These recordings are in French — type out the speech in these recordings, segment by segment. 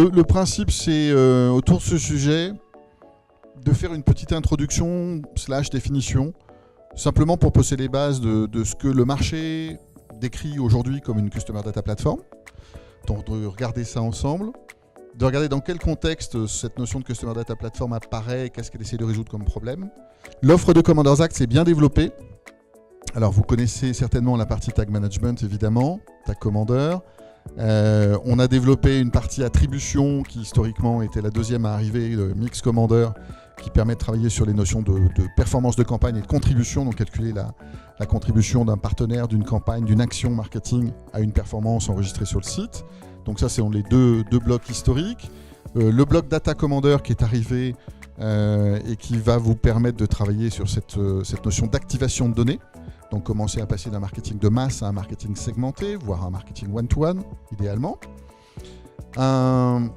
le principe, c'est autour de ce sujet de faire une petite introduction / définition, simplement pour poser les bases de ce que le marché décrit aujourd'hui comme une Customer Data Platform. Donc de regarder ça ensemble, de regarder dans quel contexte cette notion de Customer Data Platform apparaît, qu'est-ce qu'elle essaie de résoudre comme problème. L'offre de Commanders Act s'est bien développée. Alors vous connaissez certainement la partie Tag Management, évidemment, Tag Commander. On a développé une partie attribution qui historiquement était la deuxième à arriver, le Mix Commander, qui permet de travailler sur les notions de performance de campagne et de contribution, donc calculer la contribution d'un partenaire, d'une campagne, d'une action marketing à une performance enregistrée sur le site. Donc ça, c'est les deux blocs historiques. Le bloc Data Commander qui est arrivé et qui va vous permettre de travailler sur cette notion d'activation de données. Donc commencer à passer d'un marketing de masse à un marketing segmenté, voire un marketing one-to-one, idéalement. Un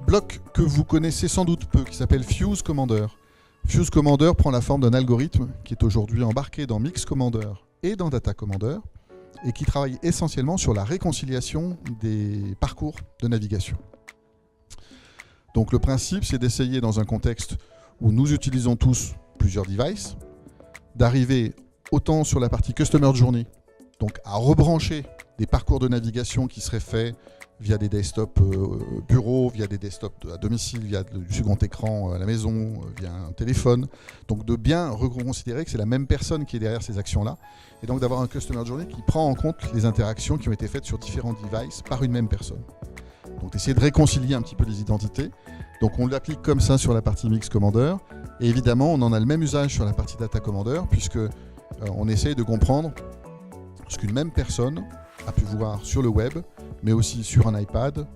bloc que vous connaissez sans doute peu, qui s'appelle Fuse Commander. Fuse Commander prend la forme d'un algorithme qui est aujourd'hui embarqué dans Mix Commander et dans Data Commander, et qui travaille essentiellement sur la réconciliation des parcours de navigation. Donc le principe, c'est d'essayer, dans un contexte où nous utilisons tous plusieurs devices, d'arriver autant sur la partie Customer Journey, donc à rebrancher des parcours de navigation qui seraient faits via des desktops bureaux, via des desktops à domicile, via du second écran à la maison, via un téléphone. Donc de bien reconsidérer que c'est la même personne qui est derrière ces actions-là, et donc d'avoir un Customer Journey qui prend en compte les interactions qui ont été faites sur différents devices par une même personne. Donc essayer de réconcilier un petit peu les identités. Donc on l'applique comme ça sur la partie Mix Commander, et évidemment on en a le même usage sur la partie Data Commander, puisque on essaye de comprendre ce qu'une même personne a pu voir sur le web, mais aussi sur un iPad,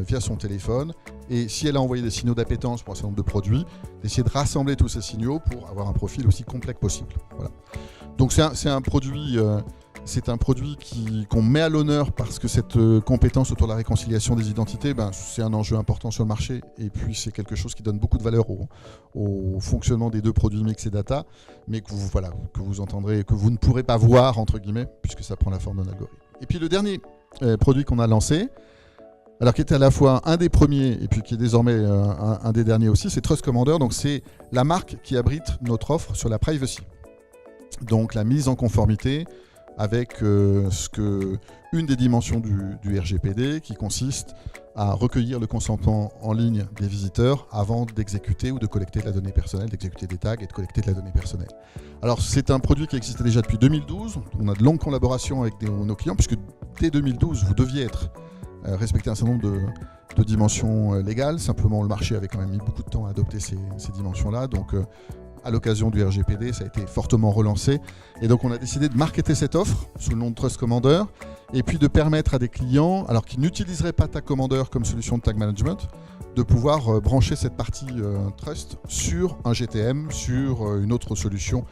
via son téléphone, et si elle a envoyé des signaux d'appétence pour un certain nombre de produits, d'essayer de rassembler tous ces signaux pour avoir un profil aussi complet que possible. Voilà. Donc c'est un produit qu'on met à l'honneur parce que cette compétence autour de la réconciliation des identités, c'est un enjeu important sur le marché, et puis c'est quelque chose qui donne beaucoup de valeur au fonctionnement des deux produits Mix et Data, mais que vous entendrez, que vous ne pourrez pas voir, entre guillemets, puisque ça prend la forme d'un algorithme. Et puis le dernier produit qu'on a lancé, alors qui était à la fois un des premiers et puis qui est désormais un des derniers aussi, c'est Trust Commander. Donc c'est la marque qui abrite notre offre sur la privacy. Donc la mise en conformité avec une des dimensions du RGPD, qui consiste à recueillir le consentement en ligne des visiteurs avant d'exécuter ou de collecter de la donnée personnelle, d'exécuter des tags et de collecter de la donnée personnelle. Alors c'est un produit qui existait déjà depuis 2012, on a de longues collaborations avec nos clients, puisque dès 2012 vous deviez respecter un certain nombre de dimensions légales. Simplement le marché avait quand même mis beaucoup de temps à adopter ces dimensions-là, donc à l'occasion du RGPD, ça a été fortement relancé. Et donc on a décidé de marketer cette offre sous le nom de Trust Commander, et puis de permettre à des clients, alors qui n'utiliseraient pas Tag Commander comme solution de tag management, de pouvoir brancher cette partie Trust sur un GTM, sur une autre solution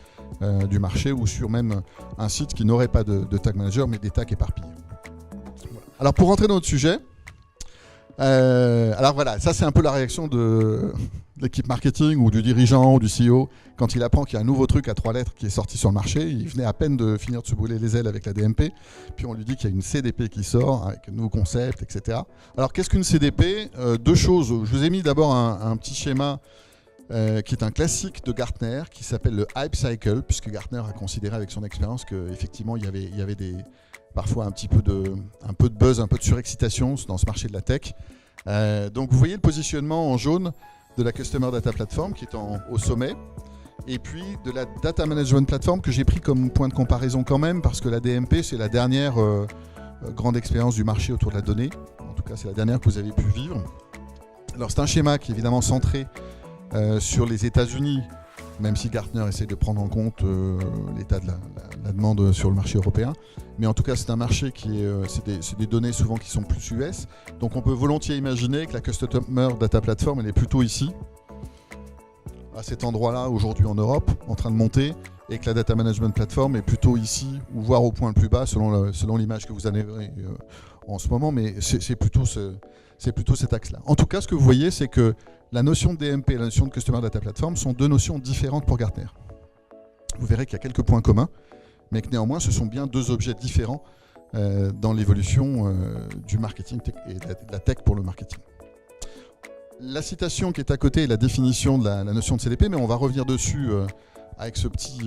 du marché, ou sur même un site qui n'aurait pas de tag manager, mais des tags éparpillés. Voilà. Alors pour rentrer dans notre sujet, alors voilà, ça c'est un peu la réaction de l'équipe marketing ou du dirigeant ou du CEO quand il apprend qu'il y a un nouveau truc à 3 lettres qui est sorti sur le marché. Il venait à peine de finir de se brûler les ailes avec la DMP, puis on lui dit qu'il y a une CDP qui sort avec un nouveau concept, etc. Alors qu'est-ce qu'une CDP? Deux choses. Je vous ai mis d'abord un petit schéma qui est un classique de Gartner, qui s'appelle le Hype Cycle, puisque Gartner a considéré avec son expérience qu'effectivement il y avait parfois un peu de buzz, un peu de surexcitation dans ce marché de la tech. Donc vous voyez le positionnement en jaune de la Customer Data Platform qui est au sommet, et puis de la Data Management Platform que j'ai pris comme point de comparaison quand même, parce que la DMP c'est la dernière grande expérience du marché autour de la donnée. En tout cas c'est la dernière que vous avez pu vivre. Alors c'est un schéma qui est évidemment centré sur les États-Unis, même si Gartner essaie de prendre en compte l'état de la demande sur le marché européen. Mais en tout cas, c'est un marché c'est des données souvent qui sont plus US. Donc on peut volontiers imaginer que la Customer Data Platform, elle est plutôt ici, à cet endroit-là, aujourd'hui en Europe, en train de monter, et que la Data Management Platform est plutôt ici, ou voire au point le plus bas, selon l'image que vous avez en ce moment. Mais c'est plutôt cet axe-là. En tout cas, ce que vous voyez, c'est que la notion de DMP et la notion de Customer Data Platform sont deux notions différentes pour Gartner. Vous verrez qu'il y a quelques points communs, mais que néanmoins, ce sont bien deux objets différents dans l'évolution du marketing et de la tech pour le marketing. La citation qui est à côté est la définition de la notion de CDP, mais on va revenir dessus avec ce petit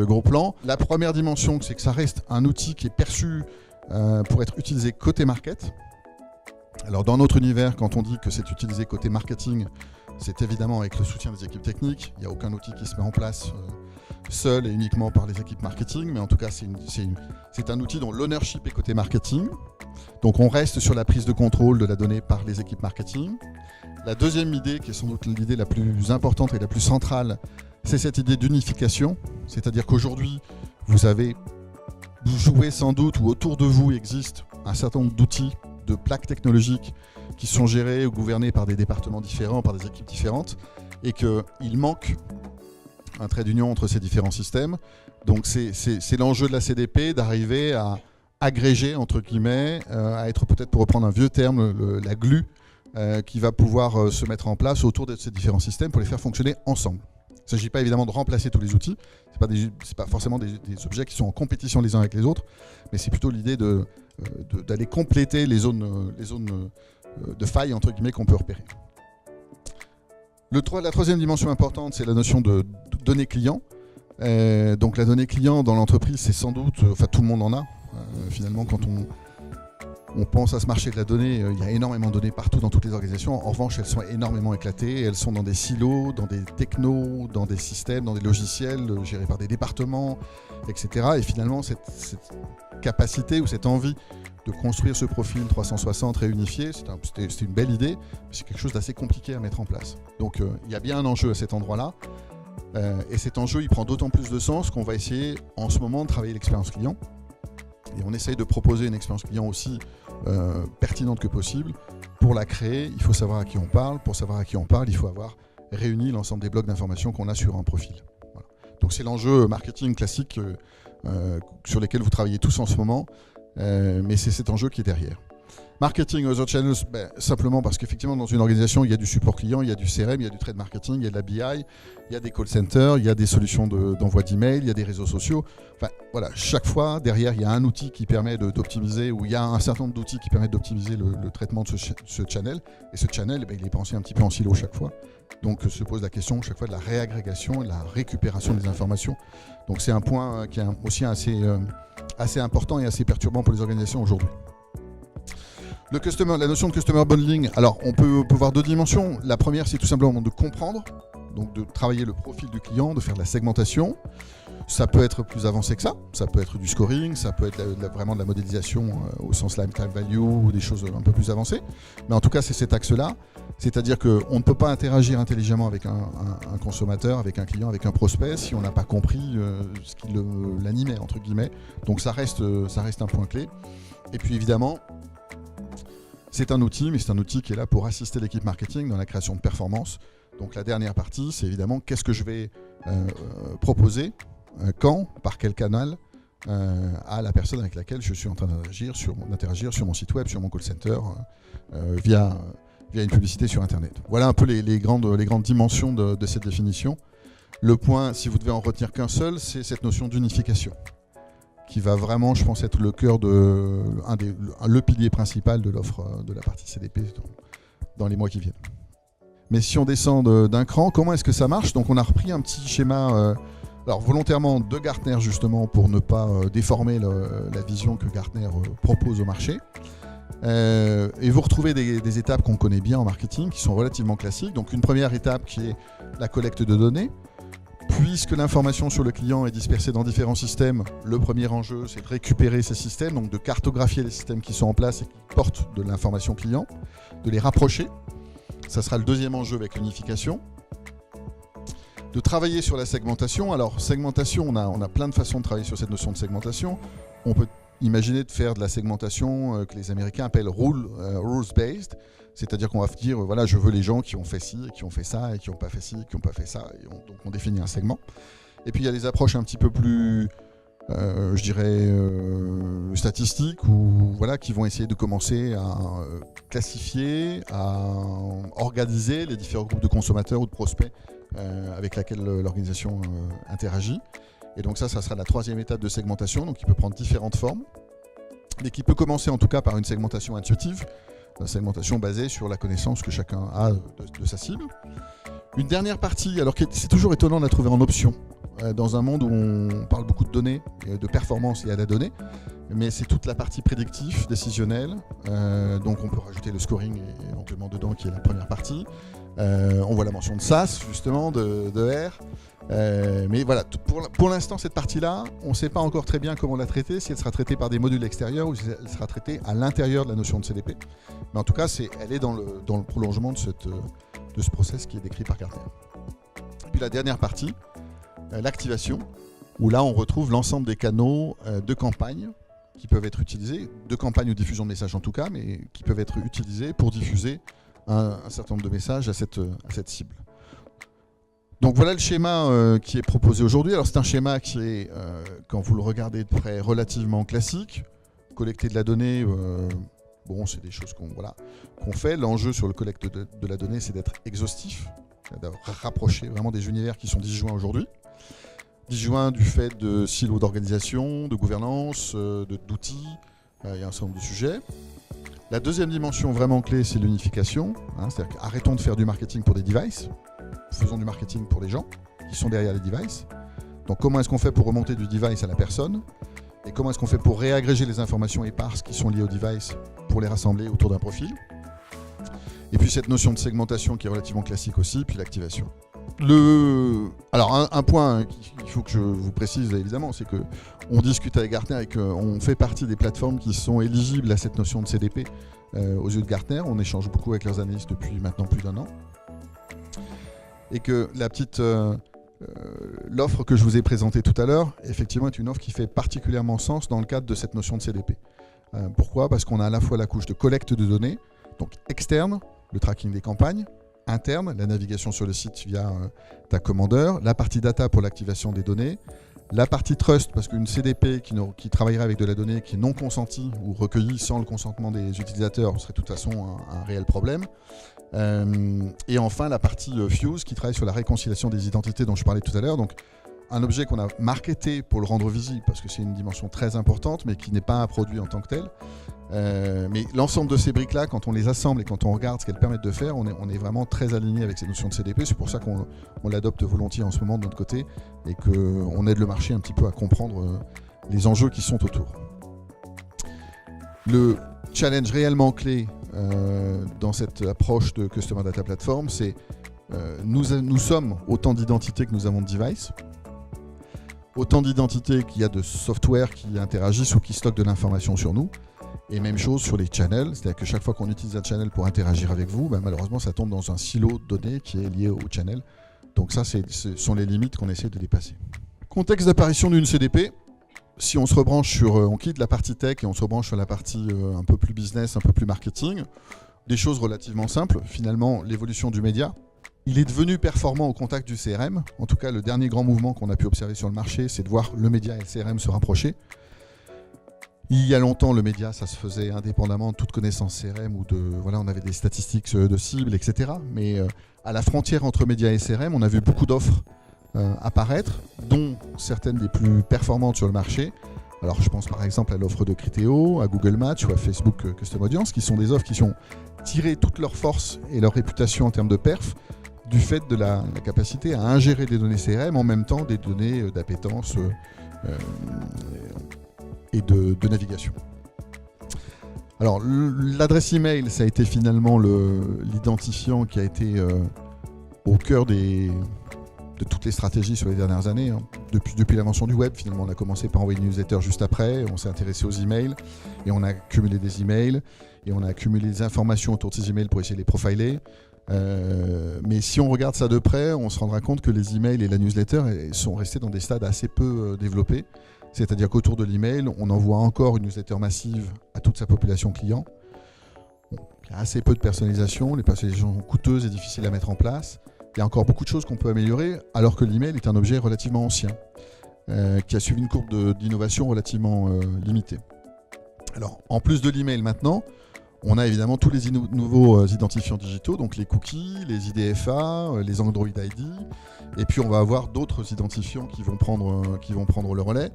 gros plan. La première dimension, c'est que ça reste un outil qui est perçu pour être utilisé côté market. Alors dans notre univers, quand on dit que c'est utilisé côté marketing, c'est évidemment avec le soutien des équipes techniques. Il n'y a aucun outil qui se met en place seul et uniquement par les équipes marketing, mais en tout cas c'est un outil dont l'ownership est côté marketing. Donc on reste sur la prise de contrôle de la donnée par les équipes marketing. La deuxième idée, qui est sans doute l'idée la plus importante et la plus centrale, c'est cette idée d'unification. C'est-à-dire qu'aujourd'hui, vous jouez sans doute, ou autour de vous existe un certain nombre d'outils, de plaques technologiques qui sont gérées ou gouvernées par des départements différents, par des équipes différentes, et qu'il manque un trait d'union entre ces différents systèmes. Donc c'est l'enjeu de la CDP d'arriver à agréger, entre guillemets, à être peut-être, pour reprendre un vieux terme, la glue qui va pouvoir se mettre en place autour de ces différents systèmes pour les faire fonctionner ensemble. Il ne s'agit pas évidemment de remplacer tous les outils, ce n'est pas forcément des objets qui sont en compétition les uns avec les autres, mais c'est plutôt l'idée d'aller compléter les zones de faille, entre guillemets, qu'on peut repérer. La troisième dimension importante, c'est la notion de données clients. Donc la donnée client dans l'entreprise, c'est sans doute, tout le monde en a. Finalement, quand on pense à ce marché de la donnée, il y a énormément de données partout dans toutes les organisations. En revanche, elles sont énormément éclatées. Elles sont dans des silos, dans des technos, dans des systèmes, dans des logiciels gérés par des départements, etc. Et finalement, cette capacité ou cette envie de construire ce profil 360 réunifié, c'était une belle idée, mais c'est quelque chose d'assez compliqué à mettre en place. Donc il y a bien un enjeu à cet endroit-là. Et cet enjeu, il prend d'autant plus de sens qu'on va essayer en ce moment de travailler l'expérience client. Et on essaye de proposer une expérience client aussi pertinente que possible. Pour la créer, il faut savoir à qui on parle. Pour savoir à qui on parle, il faut avoir réuni l'ensemble des blocs d'informations qu'on a sur un profil. Voilà. Donc c'est l'enjeu marketing classique sur lesquels vous travaillez tous en ce moment, mais c'est cet enjeu qui est derrière. Marketing other channels, simplement parce qu'effectivement dans une organisation il y a du support client, il y a du CRM, il y a du trade marketing, il y a de la BI, il y a des call centers, il y a des solutions d'envoi d'email, il y a des réseaux sociaux. Enfin voilà, chaque fois derrière il y a un outil qui permet d'optimiser, ou il y a un certain nombre d'outils qui permettent d'optimiser le traitement de ce channel. Et ce channel, il est pensé un petit peu en silo chaque fois. Donc se pose la question chaque fois de la réagrégation et de la récupération des informations. Donc c'est un point qui est aussi assez important et assez perturbant pour les organisations aujourd'hui. La notion de customer bundling, alors on peut voir deux dimensions. La première, c'est tout simplement de comprendre, donc de travailler le profil du client, de faire de la segmentation. Ça peut être plus avancé que ça peut être du scoring, ça peut être vraiment de la modélisation au sens lifetime value ou des choses un peu plus avancées. Mais en tout cas, c'est cet axe-là, c'est-à-dire qu'on ne peut pas interagir intelligemment avec un consommateur, avec un client, avec un prospect si on n'a pas compris ce qui l'animait, entre guillemets. Donc ça reste un point clé. Et puis évidemment, c'est un outil, mais c'est un outil qui est là pour assister l'équipe marketing dans la création de performance. Donc la dernière partie, c'est évidemment qu'est-ce que je vais proposer, quand, par quel canal, à la personne avec laquelle je suis en train d'interagir sur mon site web, sur mon call center, via une publicité sur Internet. Voilà un peu les grandes dimensions de cette définition. Le point, si vous devez en retenir qu'un seul, c'est cette notion d'unification, qui va vraiment, je pense, être le cœur le pilier principal de l'offre de la partie CDP dans les mois qui viennent. Mais si on descend d'un cran, comment est-ce que ça marche? Donc on a repris un petit schéma, alors volontairement de Gartner justement, pour ne pas déformer la vision que Gartner propose au marché. Et vous retrouvez des étapes qu'on connaît bien en marketing, qui sont relativement classiques. Donc une première étape qui est la collecte de données. Puisque l'information sur le client est dispersée dans différents systèmes, le premier enjeu, c'est de récupérer ces systèmes, donc de cartographier les systèmes qui sont en place et qui portent de l'information client, de les rapprocher. Ça sera le deuxième enjeu avec l'unification. De travailler sur la segmentation. Alors, segmentation, on a plein de façons de travailler sur cette notion de segmentation. On peut imaginer de faire de la segmentation que les Américains appellent rules-based. C'est-à-dire qu'on va dire, voilà, je veux les gens qui ont fait ci, et qui ont fait ça, et qui n'ont pas fait ci, qui n'ont pas fait ça. Et donc on définit un segment. Et puis il y a des approches un petit peu plus, je dirais, statistiques, qui vont essayer de commencer à classifier, à organiser les différents groupes de consommateurs ou de prospects avec lesquels l'organisation interagit. Et donc ça sera la troisième étape de segmentation, donc qui peut prendre différentes formes, mais qui peut commencer en tout cas par une segmentation intuitive. La segmentation basée sur la connaissance que chacun a de sa cible. Une dernière partie, alors c'est toujours étonnant de la trouver en option, dans un monde où on parle beaucoup de données, de performance liée à la donnée, mais c'est toute la partie prédictive, décisionnelle, donc on peut rajouter le scoring éventuellement dedans, qui est la première partie. On voit la mention de SAS, justement, de R. Mais voilà, pour l'instant, cette partie-là, on ne sait pas encore très bien comment la traiter, si elle sera traitée par des modules extérieurs ou si elle sera traitée à l'intérieur de la notion de CDP. Mais en tout cas, elle est dans le prolongement de ce process qui est décrit par Gartner. Puis la dernière partie, l'activation, où là, on retrouve l'ensemble des canaux de campagne qui peuvent être utilisés, de campagne ou diffusion de messages en tout cas, mais qui peuvent être utilisés pour diffuser un certain nombre de messages à cette cible. Donc voilà le schéma qui est proposé aujourd'hui. Alors c'est un schéma qui est, quand vous le regardez de près, relativement classique. Collecter de la donnée, bon, c'est des choses qu'on fait. L'enjeu sur le collecte de la donnée, c'est d'être exhaustif, d'avoir rapproché vraiment des univers qui sont disjoints aujourd'hui. Disjoints du fait de silos d'organisation, de gouvernance, d'outils, il y a un certain nombre de sujets. La deuxième dimension vraiment clé, c'est l'unification. C'est-à-dire qu'arrêtons de faire du marketing pour des devices. Faisons du marketing pour les gens qui sont derrière les devices. Donc comment est-ce qu'on fait pour remonter du device à la personne? Et comment est-ce qu'on fait pour réagréger les informations éparses qui sont liées au device pour les rassembler autour d'un profil? Et puis cette notion de segmentation qui est relativement classique aussi, puis l'activation. Alors un point qu'il faut que je vous précise évidemment, c'est qu'on discute avec Gartner et qu'on fait partie des plateformes qui sont éligibles à cette notion de CDP aux yeux de Gartner. On échange beaucoup avec leurs analystes depuis maintenant plus d'1 an. Et que l'offre que je vous ai présentée tout à l'heure, effectivement, est une offre qui fait particulièrement sens dans le cadre de cette notion de CDP. Pourquoi? Parce qu'on a à la fois la couche de collecte de données, donc externe, le tracking des campagnes, interne, la navigation sur le site via ta commandeur, la partie data pour l'activation des données, la partie trust, parce qu'une CDP qui travaillerait avec de la donnée qui est non consentie ou recueillie sans le consentement des utilisateurs serait de toute façon un réel problème. Et enfin la partie Fuse qui travaille sur la réconciliation des identités dont je parlais tout à l'heure. Donc un objet qu'on a marketé pour le rendre visible parce que c'est une dimension très importante mais qui n'est pas un produit en tant que tel. Mais l'ensemble de ces briques-là, quand on les assemble et quand on regarde ce qu'elles permettent de faire, on est vraiment très aligné avec ces notions de CDP. C'est pour ça qu'on l'adopte volontiers en ce moment de notre côté et qu'on aide le marché un petit peu à comprendre les enjeux qui sont autour. Le challenge réellement clé dans cette approche de Customer Data Platform, c'est nous sommes autant d'identités que nous avons de devices, autant d'identités qu'il y a de software qui interagissent ou qui stockent de l'information sur nous, et même chose sur les channels, c'est-à-dire que chaque fois qu'on utilise un channel pour interagir avec vous, malheureusement ça tombe dans un silo de données qui est lié au channel. Donc ça, ce sont les limites qu'on essaie de dépasser. Contexte d'apparition d'une CDP. Si on se rebranche on quitte la partie tech et on se rebranche sur la partie un peu plus business, un peu plus marketing, des choses relativement simples. Finalement, l'évolution du média. Il est devenu performant au contact du CRM. En tout cas, le dernier grand mouvement qu'on a pu observer sur le marché, c'est de voir le média et le CRM se rapprocher. Il y a longtemps, le média, ça se faisait indépendamment de toute connaissance CRM ou on avait des statistiques de cibles, etc. Mais à la frontière entre média et CRM, on a vu beaucoup d'offres apparaître, dont certaines des plus performantes sur le marché. Alors je pense par exemple à l'offre de Criteo, à Google Match ou à Facebook Custom Audience, qui sont des offres qui ont tiré toute leur force et leur réputation en termes de perf du fait de la capacité à ingérer des données CRM en même temps des données d'appétence et de navigation. Alors l'adresse email, ça a été finalement l'identifiant qui a été au cœur de toutes les stratégies sur les dernières années. Depuis l'invention du web, finalement, on a commencé par envoyer une newsletter juste après, on s'est intéressé aux emails, et on a accumulé des emails, et on a accumulé des informations autour de ces emails pour essayer de les profiler. Mais si on regarde ça de près, on se rendra compte que les emails et la newsletter sont restés dans des stades assez peu développés. C'est-à-dire qu'autour de l'email, on envoie encore une newsletter massive à toute sa population client. Bon, il y a assez peu de personnalisation, les personnalisations sont coûteuses et difficiles à mettre en place. Il y a encore beaucoup de choses qu'on peut améliorer, alors que l'email est un objet relativement ancien, qui a suivi une courbe d'innovation relativement limitée. Alors, en plus de l'email maintenant, on a évidemment tous les nouveaux identifiants digitaux, donc les cookies, les IDFA, les Android ID, et puis on va avoir d'autres identifiants qui vont prendre le relais.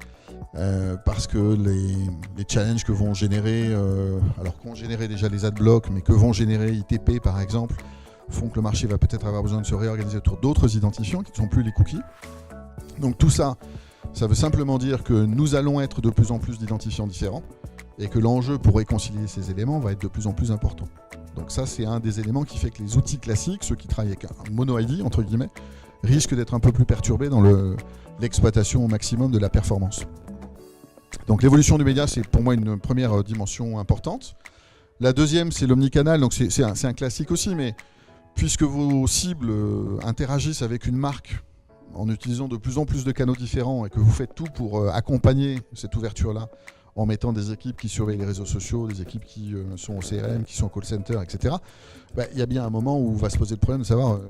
parce que les challenges que vont générer, alors qu'ont généré déjà les adblocks, mais que vont générer ITP par exemple, font que le marché va peut-être avoir besoin de se réorganiser autour d'autres identifiants qui ne sont plus les cookies. Donc tout ça, ça veut simplement dire que nous allons être de plus en plus d'identifiants différents et que l'enjeu pour réconcilier ces éléments va être de plus en plus important. Donc ça, c'est un des éléments qui fait que les outils classiques, ceux qui travaillent avec un mono-ID, entre guillemets, risquent d'être un peu plus perturbés dans l'exploitation au maximum de la performance. Donc l'évolution du média, c'est pour moi une première dimension importante. La deuxième, c'est l'omnicanal, donc c'est un classique aussi, mais puisque vos cibles interagissent avec une marque en utilisant de plus en plus de canaux différents et que vous faites tout pour accompagner cette ouverture-là, en mettant des équipes qui surveillent les réseaux sociaux, des équipes qui sont au CRM, qui sont au call center, etc., il y a bien un moment où va se poser le problème de savoir,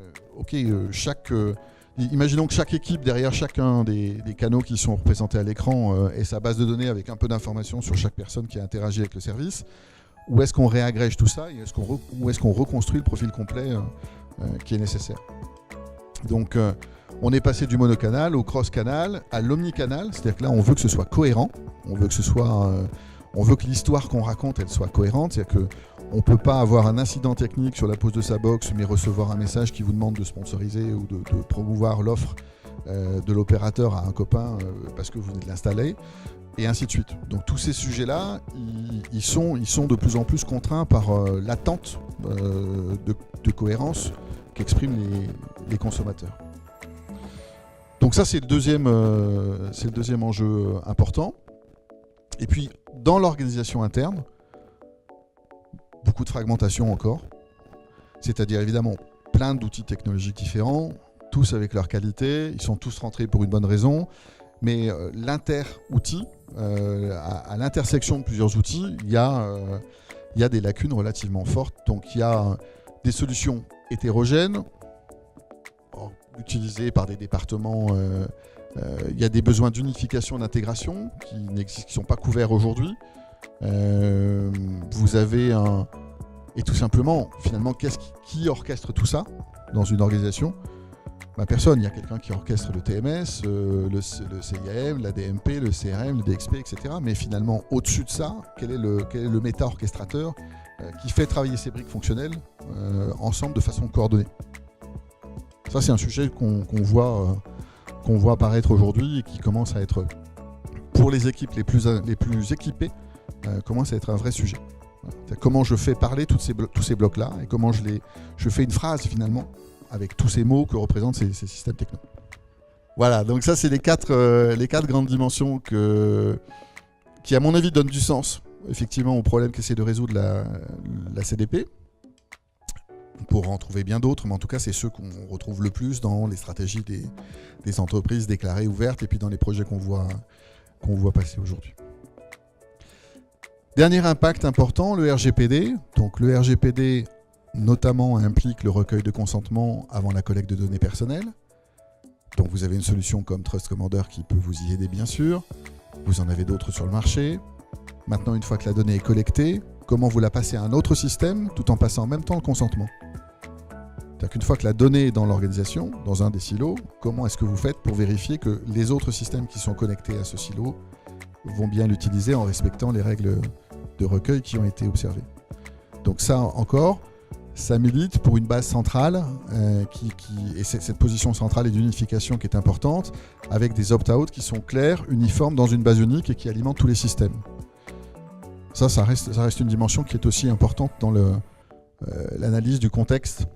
imaginons que chaque équipe, derrière chacun des canaux qui sont représentés à l'écran, ait sa base de données avec un peu d'informations sur chaque personne qui a interagi avec le service. Où est-ce qu'on réagrège tout ça et où est-ce qu'on reconstruit le profil complet qui est nécessaire. Donc on est passé du monocanal au cross-canal à l'omnicanal, c'est-à-dire que là on veut que ce soit cohérent, on veut que l'histoire qu'on raconte elle soit cohérente, c'est-à-dire qu'on ne peut pas avoir un incident technique sur la pose de sa box mais recevoir un message qui vous demande de sponsoriser ou de promouvoir l'offre de l'opérateur à un copain parce que vous venez de l'installer. Et ainsi de suite. Donc tous ces sujets-là, ils sont de plus en plus contraints par l'attente de cohérence qu'expriment les consommateurs. Donc ça, c'est le deuxième enjeu important. Et puis, dans l'organisation interne, beaucoup de fragmentation encore. C'est-à-dire, évidemment, plein d'outils technologiques différents, tous avec leur qualité, ils sont tous rentrés pour une bonne raison. Mais l'inter-outil, à l'intersection de plusieurs outils, il y a des lacunes relativement fortes. Donc il y a des solutions hétérogènes, utilisées par des départements. Il y a des besoins d'unification, d'intégration qui ne sont pas couverts aujourd'hui. Vous avez et tout simplement, finalement, qui orchestre tout ça dans une organisation ? Personne, il y a quelqu'un qui orchestre le TMS, le CIAM, la DMP, le CRM, le DXP, etc. Mais finalement, au-dessus de ça, quel est le méta-orchestrateur qui fait travailler ces briques fonctionnelles ensemble de façon coordonnée ? Ça, c'est un sujet qu'on voit apparaître aujourd'hui et qui commence à être, pour les équipes les plus équipées, commence à être un vrai sujet. Comment je fais parler tous ces blocs-là et comment je fais une phrase finalement avec tous ces mots que représentent ces systèmes techno. Voilà, donc ça c'est les quatre grandes dimensions qui à mon avis donnent du sens effectivement au problème qu'essaie de résoudre la CDP. On pourra en trouver bien d'autres, mais en tout cas c'est ceux qu'on retrouve le plus dans les stratégies des entreprises déclarées ouvertes et puis dans les projets qu'on voit passer aujourd'hui. Dernier impact important, le RGPD. Donc le RGPD notamment implique le recueil de consentement avant la collecte de données personnelles. Donc vous avez une solution comme Trust Commander qui peut vous y aider bien sûr. Vous en avez d'autres sur le marché. Maintenant, une fois que la donnée est collectée, comment vous la passez à un autre système tout en passant en même temps le consentement ? C'est-à-dire qu'une fois que la donnée est dans l'organisation, dans un des silos, comment est-ce que vous faites pour vérifier que les autres systèmes qui sont connectés à ce silo vont bien l'utiliser en respectant les règles de recueil qui ont été observées ? Donc ça encore, ça milite pour une base centrale et cette position centrale et d'unification qui est importante avec des opt-out qui sont clairs, uniformes dans une base unique et qui alimentent tous les systèmes. Ça reste une dimension qui est aussi importante dans l'analyse du contexte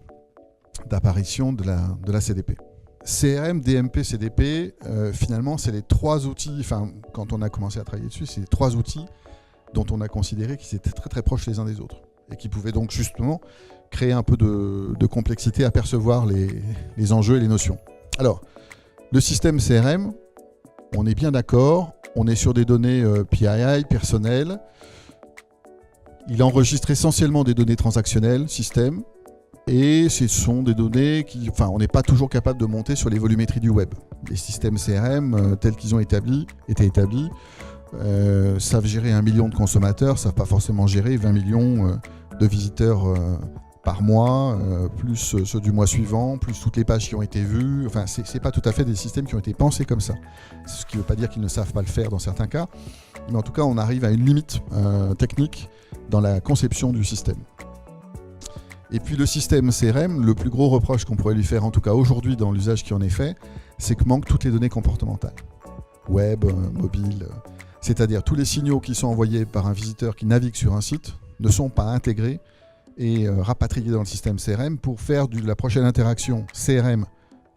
d'apparition de la CDP. CRM, DMP, CDP, finalement, c'est les trois outils, quand on a commencé à travailler dessus, c'est les trois outils dont on a considéré qu'ils étaient très très proches les uns des autres et qui pouvaient donc justement créer un peu de complexité à percevoir les enjeux et les notions. Alors, le système CRM, on est bien d'accord, on est sur des données PII, personnelles. Il enregistre essentiellement des données transactionnelles, système, et ce sont des données on n'est pas toujours capable de monter sur les volumétries du web. Les systèmes CRM, tels qu'ils ont été établis, savent gérer 1 million de consommateurs, savent pas forcément gérer 20 millions de visiteurs par mois, plus ceux du mois suivant, plus toutes les pages qui ont été vues. Enfin, c'est pas tout à fait des systèmes qui ont été pensés comme ça. Ce qui ne veut pas dire qu'ils ne savent pas le faire dans certains cas, mais en tout cas, on arrive à une limite technique dans la conception du système. Et puis le système CRM, le plus gros reproche qu'on pourrait lui faire, en tout cas aujourd'hui dans l'usage qui en est fait, c'est que manquent toutes les données comportementales. Web, mobile, c'est-à-dire tous les signaux qui sont envoyés par un visiteur qui navigue sur un site ne sont pas intégrés et rapatriés dans le système CRM pour faire de la prochaine interaction CRM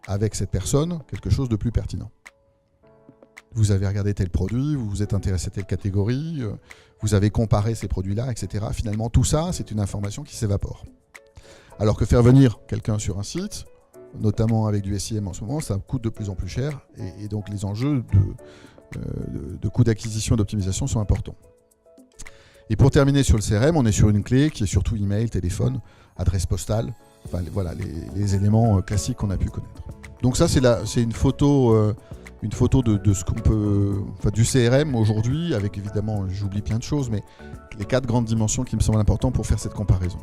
avec cette personne quelque chose de plus pertinent. Vous avez regardé tel produit, vous vous êtes intéressé à telle catégorie, vous avez comparé ces produits-là, etc. Finalement, tout ça, c'est une information qui s'évapore. Alors que faire venir quelqu'un sur un site, notamment avec du SIM en ce moment, ça coûte de plus en plus cher et donc les enjeux de coût d'acquisition et d'optimisation sont importants. Et pour terminer sur le CRM, on est sur une clé qui est surtout email, téléphone, adresse postale, enfin voilà les éléments classiques qu'on a pu connaître. Donc ça c'est une photo de ce qu'on peut, enfin du CRM aujourd'hui, avec évidemment, j'oublie plein de choses, mais les 4 grandes dimensions qui me semblent importantes pour faire cette comparaison.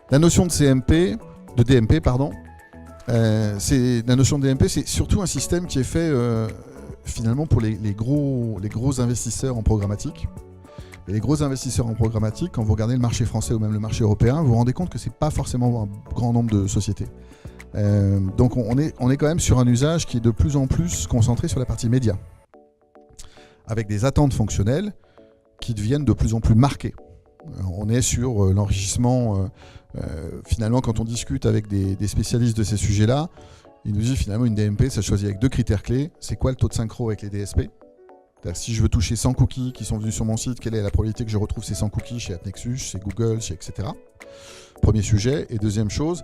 La notion de DMP, la notion de DMP, c'est surtout un système qui est fait finalement pour les gros investisseurs en programmatique. Et les gros investisseurs en programmatique, quand vous regardez le marché français ou même le marché européen, vous vous rendez compte que ce n'est pas forcément un grand nombre de sociétés. Donc on est quand même sur un usage qui est de plus en plus concentré sur la partie média, avec des attentes fonctionnelles qui deviennent de plus en plus marquées. On est sur l'enrichissement, finalement quand on discute avec des spécialistes de ces sujets-là, ils nous disent finalement une DMP, ça choisit avec 2 critères clés. C'est quoi le taux de synchro avec les DSP ? C'est-à-dire si je veux toucher 100 cookies qui sont venus sur mon site, quelle est la probabilité que je retrouve ces 100 cookies chez AppNexus, chez Google, chez etc. Premier sujet. Et deuxième chose,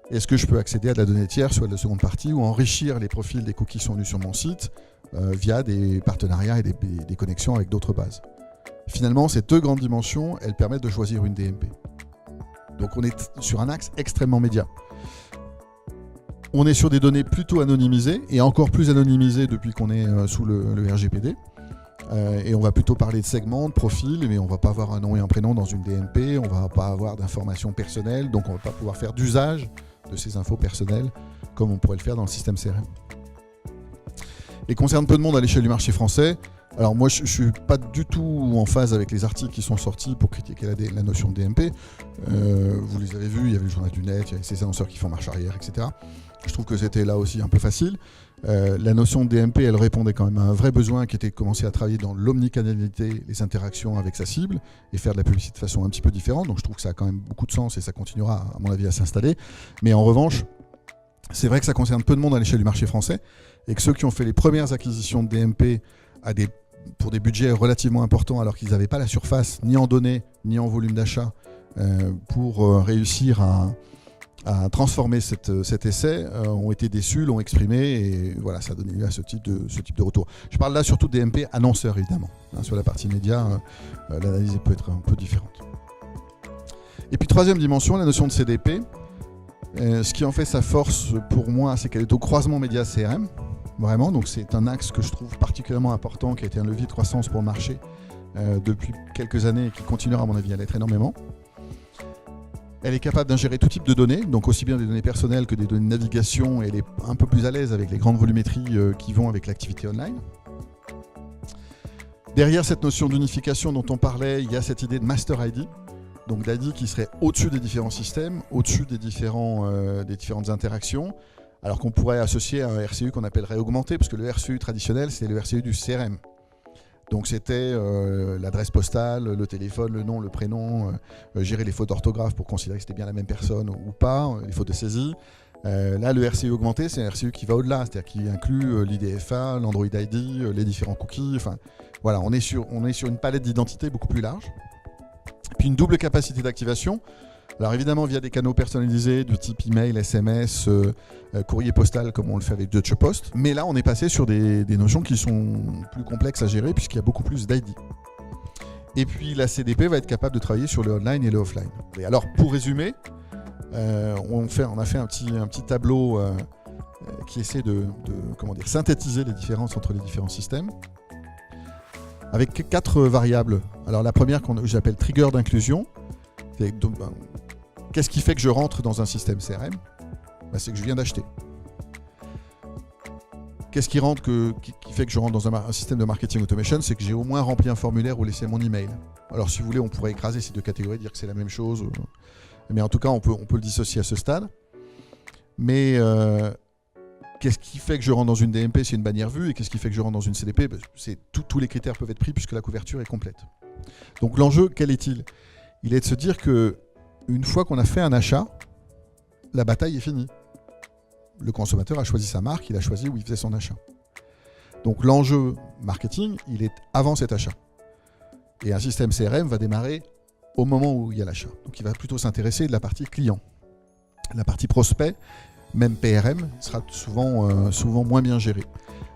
est-ce que je peux accéder à de la donnée tierce ou à de la seconde partie ou enrichir les profils des cookies qui sont venus sur mon site via des partenariats et des connexions avec d'autres bases. Finalement, ces 2 grandes dimensions, elles permettent de choisir une DMP. Donc on est sur un axe extrêmement média. On est sur des données plutôt anonymisées, et encore plus anonymisées depuis qu'on est sous le RGPD. Et on va plutôt parler de segments, de profils, mais on ne va pas avoir un nom et un prénom dans une DMP, on ne va pas avoir d'informations personnelles, donc on ne va pas pouvoir faire d'usage de ces infos personnelles comme on pourrait le faire dans le système CRM. Et concerne peu de monde à l'échelle du marché français. Alors moi je ne suis pas du tout en phase avec les articles qui sont sortis pour critiquer la notion de DMP. Vous les avez vus, il y avait le journal du net, il y avait ces annonceurs qui font marche arrière, etc. Je trouve que c'était là aussi un peu facile. La notion de DMP, elle répondait quand même à un vrai besoin qui était de commencer à travailler dans l'omnicanalité, les interactions avec sa cible et faire de la publicité de façon un petit peu différente. Donc je trouve que ça a quand même beaucoup de sens et ça continuera à mon avis à s'installer. Mais en revanche, c'est vrai que ça concerne peu de monde à l'échelle du marché français et que ceux qui ont fait les premières acquisitions de DMP pour des budgets relativement importants alors qu'ils n'avaient pas la surface ni en données ni en volume d'achat pour réussir à transformer cet essai, ont été déçus, l'ont exprimé et voilà, ça a donné lieu à ce type de retour. Je parle là surtout des DMP annonceurs évidemment. Sur la partie média, l'analyse peut être un peu différente. Et puis troisième dimension, la notion de CDP. Ce qui en fait sa force pour moi, c'est qu'elle est au croisement média-CRM. Vraiment, donc c'est un axe que je trouve particulièrement important, qui a été un levier de croissance pour le marché depuis quelques années et qui continuera à mon avis à l'être énormément. Elle est capable d'ingérer tout type de données, donc aussi bien des données personnelles que des données de navigation, et elle est un peu plus à l'aise avec les grandes volumétries qui vont avec l'activité online. Derrière cette notion d'unification dont on parlait, il y a cette idée de Master ID, donc d'ID qui serait au-dessus des différents systèmes, au-dessus des différentes interactions, alors qu'on pourrait associer à un RCU qu'on appellerait augmenté, parce que le RCU traditionnel, c'est le RCU du CRM. Donc c'était l'adresse postale, le téléphone, le nom, le prénom, gérer les fautes d'orthographe pour considérer que c'était bien la même personne ou pas, les fautes de saisie. Là, le RCU augmenté, c'est un RCU qui va au-delà, c'est-à-dire qui inclut l'IDFA, l'Android ID, les différents cookies. Enfin, voilà, on est sur une palette d'identités beaucoup plus large. Puis une double capacité d'activation. Alors évidemment via des canaux personnalisés du type email, SMS, courrier postal comme on le fait avec Deutsche Post. Mais là on est passé sur des notions qui sont plus complexes à gérer puisqu'il y a beaucoup plus d'ID. Et puis la CDP va être capable de travailler sur le online et le offline. Et alors pour résumer, on a fait un petit tableau qui essaie de synthétiser les différences entre les différents systèmes. Avec 4 variables. Alors la première que j'appelle trigger d'inclusion. Qu'est-ce qui fait que je rentre dans un système CRM ? C'est que je viens d'acheter. Qu'est-ce qui fait que je rentre dans un système de marketing automation ? C'est que j'ai au moins rempli un formulaire ou laissé mon email. Alors si vous voulez, on pourrait écraser ces deux catégories, dire que c'est la même chose. Mais en tout cas, on peut le dissocier à ce stade. Mais qu'est-ce qui fait que je rentre dans une DMP ? C'est une bannière vue. Et qu'est-ce qui fait que je rentre dans une CDP ? Tous les critères peuvent être pris puisque la couverture est complète. Donc l'enjeu, quel est-il ? Il est de se dire qu'une fois qu'on a fait un achat, la bataille est finie. Le consommateur a choisi sa marque, il a choisi où il faisait son achat. Donc l'enjeu marketing, il est avant cet achat. Et un système CRM va démarrer au moment où il y a l'achat. Donc il va plutôt s'intéresser de la partie client. La partie prospect, même PRM, sera souvent moins bien gérée.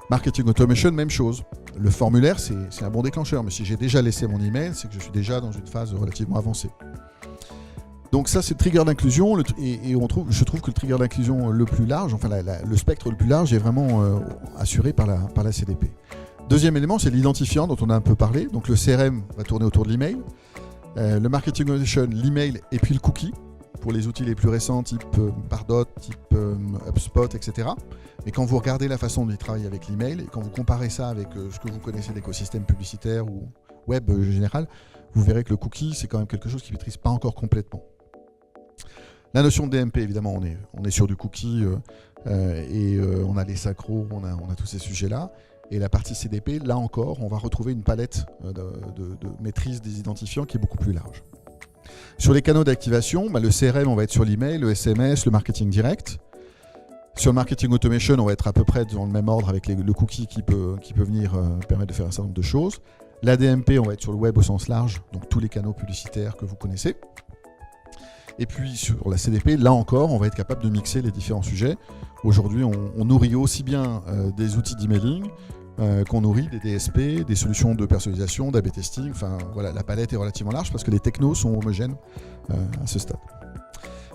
Marketing automation, même chose. Le formulaire, c'est un bon déclencheur. Mais si j'ai déjà laissé mon email, c'est que je suis déjà dans une phase relativement avancée. Donc ça, c'est le trigger d'inclusion. Et je trouve que le trigger d'inclusion le plus large, enfin le spectre le plus large, est vraiment assuré par la CDP. Deuxième élément, c'est l'identifiant dont on a un peu parlé. Donc le CRM va tourner autour de l'email. Le marketing automation, l'email et puis le cookie, pour les outils les plus récents, type Pardot, type HubSpot, etc. Mais quand vous regardez la façon dont ils travaillent avec l'email, et quand vous comparez ça avec ce que vous connaissez d'écosystème publicitaire ou web général, vous verrez que le cookie, c'est quand même quelque chose qui ne maîtrise pas encore complètement. La notion de DMP, évidemment, on est sur du cookie et on a les sacros, on a tous ces sujets-là. Et la partie CDP, là encore, on va retrouver une palette de maîtrise des identifiants qui est beaucoup plus large. Sur les canaux d'activation, le CRM, on va être sur l'email, le SMS, le marketing direct. Sur le marketing automation, on va être à peu près dans le même ordre avec le cookie qui peut venir permettre de faire un certain nombre de choses. La DMP, on va être sur le web au sens large, donc tous les canaux publicitaires que vous connaissez. Et puis sur la CDP, là encore, on va être capable de mixer les différents sujets. Aujourd'hui, on nourrit aussi bien des outils d'emailing qu'on nourrit des DSP, des solutions de personnalisation, d'A/B testing. Enfin, voilà, la palette est relativement large parce que les technos sont homogènes à ce stade.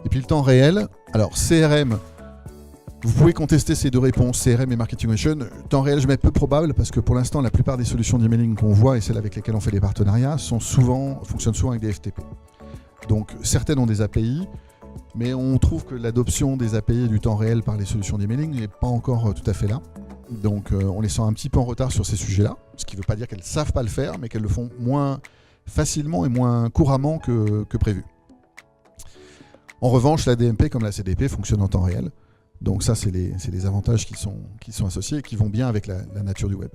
Et puis le temps réel. Alors CRM, vous pouvez contester ces deux réponses, CRM et Marketing Automation. Temps réel, je mets peu probable parce que pour l'instant, la plupart des solutions d'emailing qu'on voit et celles avec lesquelles on fait des partenariats fonctionnent souvent avec des FTP. Donc certaines ont des API, mais on trouve que l'adoption des API et du temps réel par les solutions d'emailing n'est pas encore tout à fait là. Donc on les sent un petit peu en retard sur ces sujets-là, ce qui ne veut pas dire qu'elles ne savent pas le faire, mais qu'elles le font moins facilement et moins couramment que prévu. En revanche, la DMP comme la CDP fonctionne en temps réel. Donc ça, c'est les avantages qui sont associés et qui vont bien avec la nature du web.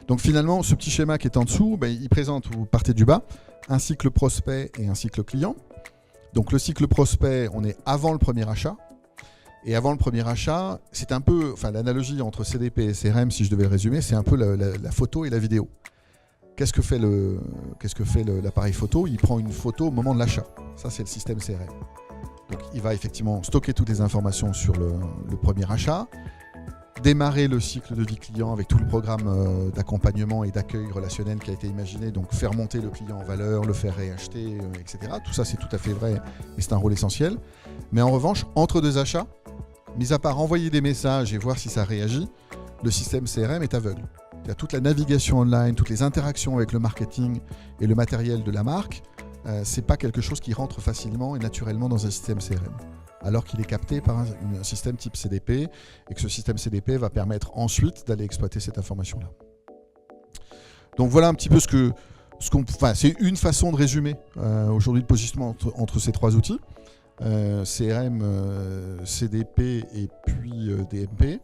Donc finalement, ce petit schéma qui est en dessous, il présente, vous partez du bas, un cycle prospect et un cycle client. Donc le cycle prospect, on est avant le premier achat. Et avant le premier achat, c'est un peu, l'analogie entre CDP et CRM, si je devais le résumer, c'est un peu la photo et la vidéo. Qu'est-ce que fait l'appareil photo ? Il prend une photo au moment de l'achat. Ça, c'est le système CRM. Donc il va effectivement stocker toutes les informations sur le premier achat, démarrer le cycle de vie client avec tout le programme d'accompagnement et d'accueil relationnel qui a été imaginé, donc faire monter le client en valeur, le faire réacheter, etc. Tout ça, c'est tout à fait vrai et c'est un rôle essentiel. Mais en revanche, entre deux achats, mis à part envoyer des messages et voir si ça réagit, le système CRM est aveugle. Il y a toute la navigation online, toutes les interactions avec le marketing et le matériel de la marque. C'est pas quelque chose qui rentre facilement et naturellement dans un système CRM, alors qu'il est capté par un système type CDP et que ce système CDP va permettre ensuite d'aller exploiter cette information-là. Donc voilà un petit peu c'est une façon de résumer aujourd'hui le positionnement entre ces trois outils, CRM, CDP et puis DMP.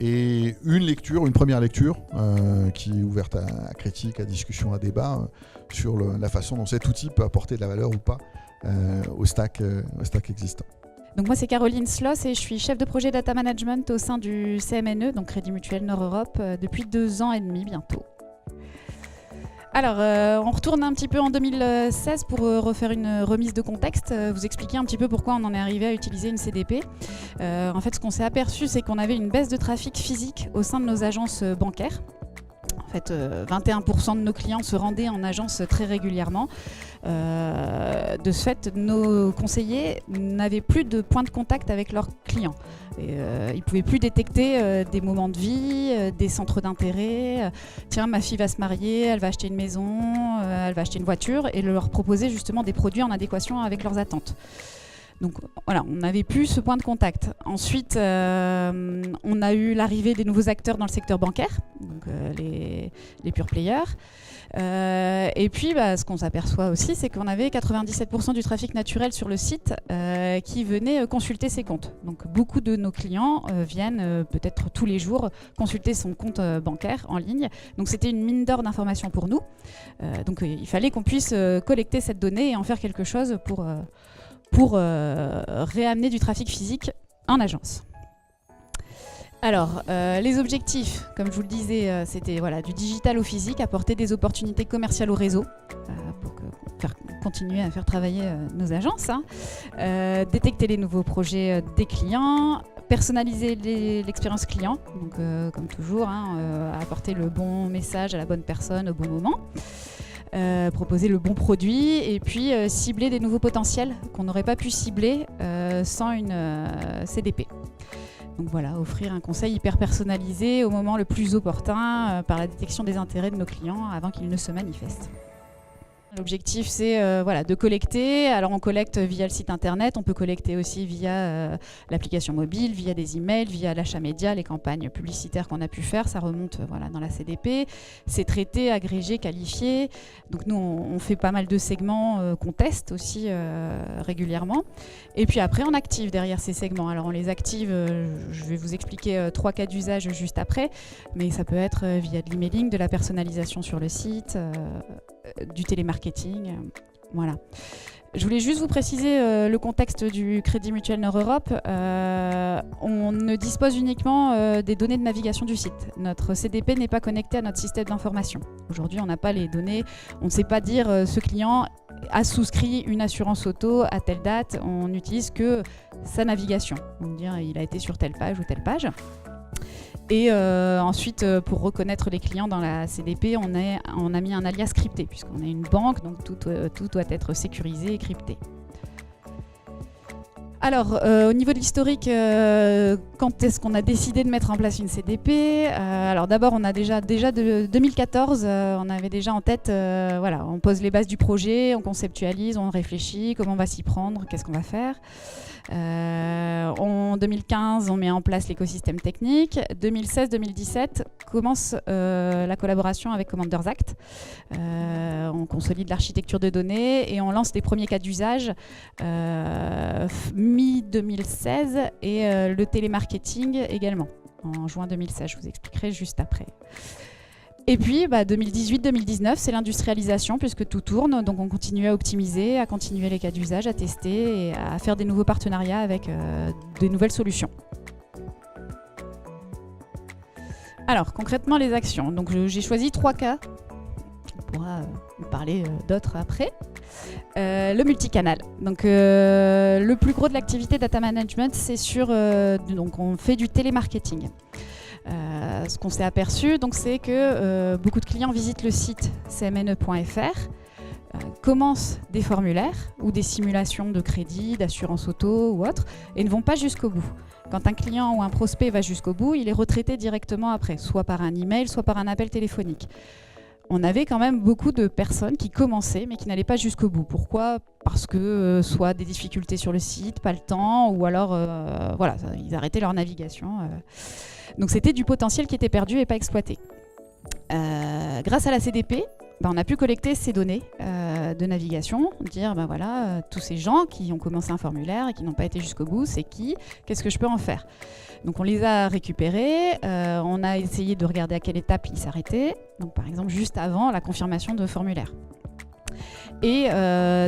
Et une première lecture qui est ouverte à critique, à discussion, à débat sur la façon dont cet outil peut apporter de la valeur ou pas au stack existant. Donc moi c'est Caroline Sloss et je suis chef de projet data management au sein du CMNE, donc Crédit Mutuel Nord-Europe, depuis 2 ans et demi bientôt. Alors, on retourne un petit peu en 2016 pour refaire une remise de contexte, vous expliquer un petit peu pourquoi on en est arrivé à utiliser une CDP. En fait, ce qu'on s'est aperçu, c'est qu'on avait une baisse de trafic physique au sein de nos agences bancaires. En fait, 21% de nos clients se rendaient en agence très régulièrement. De ce fait, nos conseillers n'avaient plus de point de contact avec leurs clients. Ils ne pouvaient plus détecter des moments de vie, des centres d'intérêt. Tiens, ma fille va se marier, elle va acheter une maison, elle va acheter une voiture, et leur proposer justement des produits en adéquation avec leurs attentes. Donc voilà, on n'avait plus ce point de contact. Ensuite, on a eu l'arrivée des nouveaux acteurs dans le secteur bancaire, donc les pure players. Et puis, ce qu'on s'aperçoit aussi, c'est qu'on avait 97% du trafic naturel sur le site qui venait consulter ses comptes. Donc beaucoup de nos clients viennent peut-être tous les jours consulter son compte bancaire en ligne. Donc c'était une mine d'or d'informations pour nous. Donc il fallait qu'on puisse collecter cette donnée et en faire quelque chose pour réamener du trafic physique en agence. Alors, les objectifs, comme je vous le disais, c'était du digital au physique, apporter des opportunités commerciales au réseau pour continuer à faire travailler nos agences, détecter les nouveaux projets des clients, personnaliser l'expérience client, donc comme toujours, apporter le bon message à la bonne personne au bon moment. Proposer le bon produit et puis cibler des nouveaux potentiels qu'on n'aurait pas pu cibler sans une CDP. Donc voilà, offrir un conseil hyper personnalisé au moment le plus opportun par la détection des intérêts de nos clients avant qu'ils ne se manifestent. L'objectif, c'est de collecter. Alors, on collecte via le site internet, on peut collecter aussi via l'application mobile, via des emails, via l'achat média, les campagnes publicitaires qu'on a pu faire. Ça remonte dans la CDP. C'est traité, agrégé, qualifié. Donc, nous, on fait pas mal de segments qu'on teste aussi régulièrement. Et puis après, on active derrière ces segments. Alors, on les active, je vais vous expliquer 3 cas d'usage juste après, mais ça peut être via de l'emailing, de la personnalisation sur le site, du télémarketing, voilà. Je voulais juste vous préciser le contexte du Crédit Mutuel Nord-Europe. On ne dispose uniquement des données de navigation du site. Notre CDP n'est pas connecté à notre système d'information. Aujourd'hui, on n'a pas les données. On ne sait pas dire ce client a souscrit une assurance auto à telle date. On n'utilise que sa navigation. On peut dire il a été sur telle page ou telle page. Et ensuite, pour reconnaître les clients dans la CDP, on a mis un alias crypté, puisqu'on est une banque, donc tout doit être sécurisé et crypté. Alors, au niveau de l'historique, quand est-ce qu'on a décidé de mettre en place une CDP ? Alors d'abord, on a déjà de 2014, on avait déjà en tête, on pose les bases du projet, on conceptualise, on réfléchit, comment on va s'y prendre, qu'est-ce qu'on va faire. En 2015, on met en place l'écosystème technique. 2016-2017, commence la collaboration avec Commanders Act. On consolide l'architecture de données et on lance les premiers cas d'usage mi-2016 et le télémarketing également, en juin 2016. Je vous expliquerai juste après. Et puis 2018-2019, c'est l'industrialisation puisque tout tourne, donc on continue à optimiser, à continuer les cas d'usage, à tester et à faire des nouveaux partenariats avec de nouvelles solutions. Alors concrètement les actions, donc j'ai choisi 3 cas, on pourra parler d'autres après. Le multicanal. Donc le plus gros de l'activité data management, c'est donc on fait du télémarketing. Ce qu'on s'est aperçu, donc, c'est que beaucoup de clients visitent le site cmne.fr, commencent des formulaires ou des simulations de crédit, d'assurance auto ou autre, et ne vont pas jusqu'au bout. Quand un client ou un prospect va jusqu'au bout, il est retraité directement après, soit par un email, soit par un appel téléphonique. On avait quand même beaucoup de personnes qui commençaient mais qui n'allaient pas jusqu'au bout. Pourquoi ? Parce que soit des difficultés sur le site, pas le temps, ou alors ils arrêtaient leur navigation. Donc c'était du potentiel qui était perdu et pas exploité. Grâce à la CDP, on a pu collecter ces données de navigation, dire tous ces gens qui ont commencé un formulaire et qui n'ont pas été jusqu'au bout, c'est qui ? Qu'est-ce que je peux en faire ? Donc on les a récupérés, on a essayé de regarder à quelle étape ils s'arrêtaient, donc par exemple juste avant la confirmation de formulaire. Et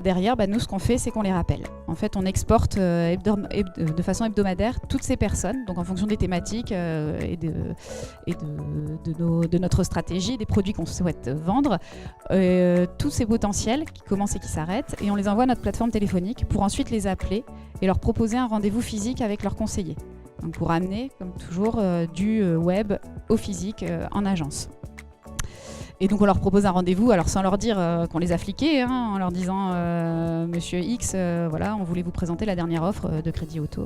derrière, nous, ce qu'on fait, c'est qu'on les rappelle. En fait, on exporte de façon hebdomadaire toutes ces personnes, donc en fonction des thématiques et de notre stratégie, des produits qu'on souhaite vendre, tous ces potentiels qui commencent et qui s'arrêtent, et on les envoie à notre plateforme téléphonique pour ensuite les appeler et leur proposer un rendez-vous physique avec leur conseiller. Donc pour amener, comme toujours, du web au physique en agence. Et donc on leur propose un rendez-vous, alors sans leur dire qu'on les a fliqués, en leur disant Monsieur X, on voulait vous présenter la dernière offre de crédit auto.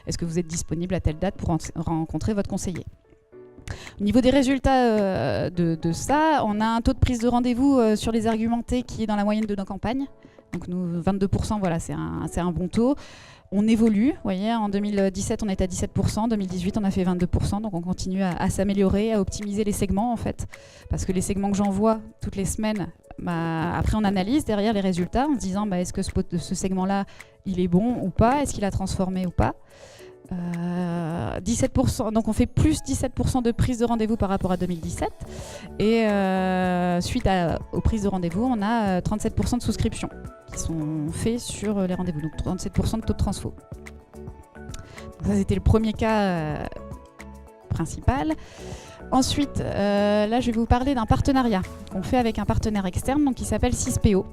Est-ce que vous êtes disponible à telle date pour rencontrer votre conseiller ? Au niveau des résultats de ça, on a un taux de prise de rendez-vous sur les argumentés qui est dans la moyenne de nos campagnes. Donc nous, 22%, c'est un bon taux. On évolue, vous voyez, en 2017 on était à 17%, en 2018 on a fait 22%, donc on continue à s'améliorer, à optimiser les segments en fait, parce que les segments que j'envoie toutes les semaines, après on analyse derrière les résultats en se disant est-ce que ce segment-là il est bon ou pas, est-ce qu'il a transformé ou pas. 17%, donc on fait plus 17% de prise de rendez-vous par rapport à 2017 et suite aux prises de rendez-vous on a 37% de souscriptions qui sont faits sur les rendez-vous, donc 37% de taux de transfo. Donc ça c'était le premier cas principal. Ensuite, là je vais vous parler d'un partenariat qu'on fait avec un partenaire externe donc, qui s'appelle 6PO.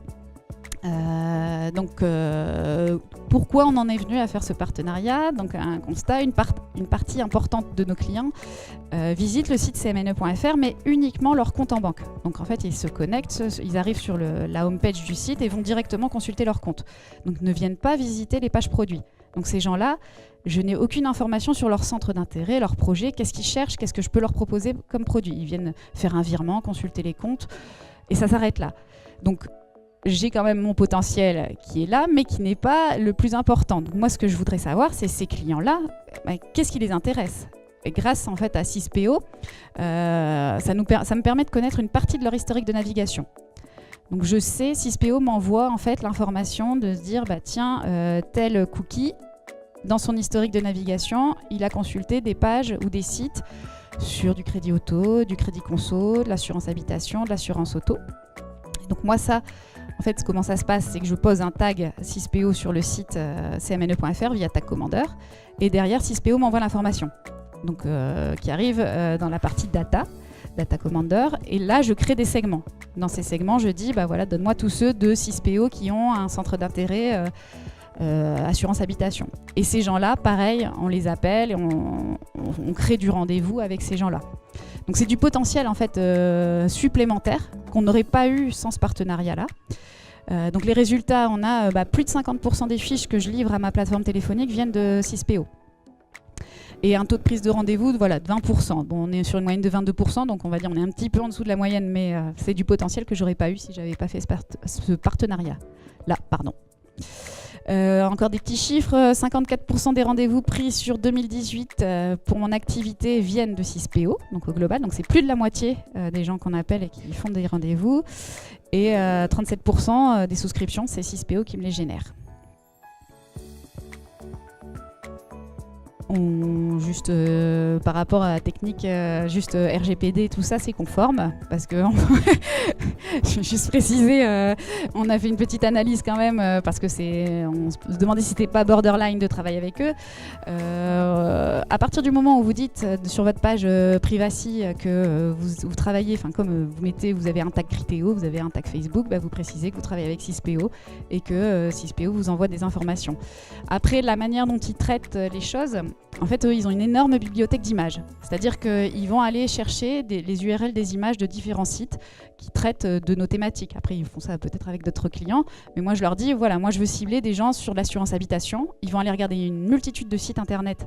Pourquoi on en est venu à faire ce partenariat? Donc un constat, une partie importante de nos clients visitent le site cmne.fr mais uniquement leur compte en banque. Donc en fait ils se connectent, ils arrivent sur la homepage du site et vont directement consulter leur compte. Donc ne viennent pas visiter les pages produits. Donc ces gens-là, je n'ai aucune information sur leur centre d'intérêt, leur projet, qu'est-ce qu'ils cherchent, qu'est-ce que je peux leur proposer comme produit. Ils viennent faire un virement, consulter les comptes et ça s'arrête là. Donc j'ai quand même mon potentiel qui est là, mais qui n'est pas le plus important. Donc moi, ce que je voudrais savoir, c'est ces clients-là, qu'est-ce qui les intéresse? Et grâce en fait à 6PO, ça me permet de connaître une partie de leur historique de navigation. Donc je sais, 6PO m'envoie en fait l'information de se dire, tiens, tel cookie, dans son historique de navigation, il a consulté des pages ou des sites sur du crédit auto, du crédit conso, de l'assurance habitation, de l'assurance auto. Et donc moi ça, en fait, comment ça se passe, c'est que je pose un tag 6PO sur le site cmne.fr via tag commandeur et derrière 6PO m'envoie l'information donc, qui arrive dans la partie data commander et là je crée des segments. Dans ces segments, je dis voilà, donne-moi tous ceux de 6PO qui ont un centre d'intérêt assurance habitation. Et ces gens-là, pareil, on les appelle et on crée du rendez-vous avec ces gens-là. Donc c'est du potentiel en fait supplémentaire qu'on n'aurait pas eu sans ce partenariat-là. Donc les résultats, on a plus de 50% des fiches que je livre à ma plateforme téléphonique viennent de 6PO. Et un taux de prise de rendez-vous de 20%. Bon, on est sur une moyenne de 22%, donc on va dire on est un petit peu en dessous de la moyenne, mais c'est du potentiel que j'aurais pas eu si j'avais pas fait ce partenariat-là. Encore des petits chiffres, 54% des rendez-vous pris sur 2018 pour mon activité viennent de 6PO, donc au global, donc c'est plus de la moitié des gens qu'on appelle et qui font des rendez-vous, et 37% des souscriptions, c'est 6PO qui me les génère. Juste par rapport à la technique, juste RGPD, tout ça c'est conforme parce que je vais juste préciser, on a fait une petite analyse quand même parce que on se demandait si c'était pas borderline de travailler avec eux. À partir du moment où vous dites sur votre page privacy que vous travaillez, enfin comme vous avez un tag Criteo, vous avez un tag Facebook, vous précisez que vous travaillez avec 6PO et que 6PO vous envoie des informations. Après, la manière dont ils traitent les choses, en fait, eux, ils ont une énorme bibliothèque d'images. C'est-à-dire qu'ils vont aller chercher les URL des images de différents sites qui traitent de nos thématiques. Après, ils font ça peut-être avec d'autres clients. Mais moi, je leur dis, voilà, moi, je veux cibler des gens sur l'assurance habitation. Ils vont aller regarder une multitude de sites internet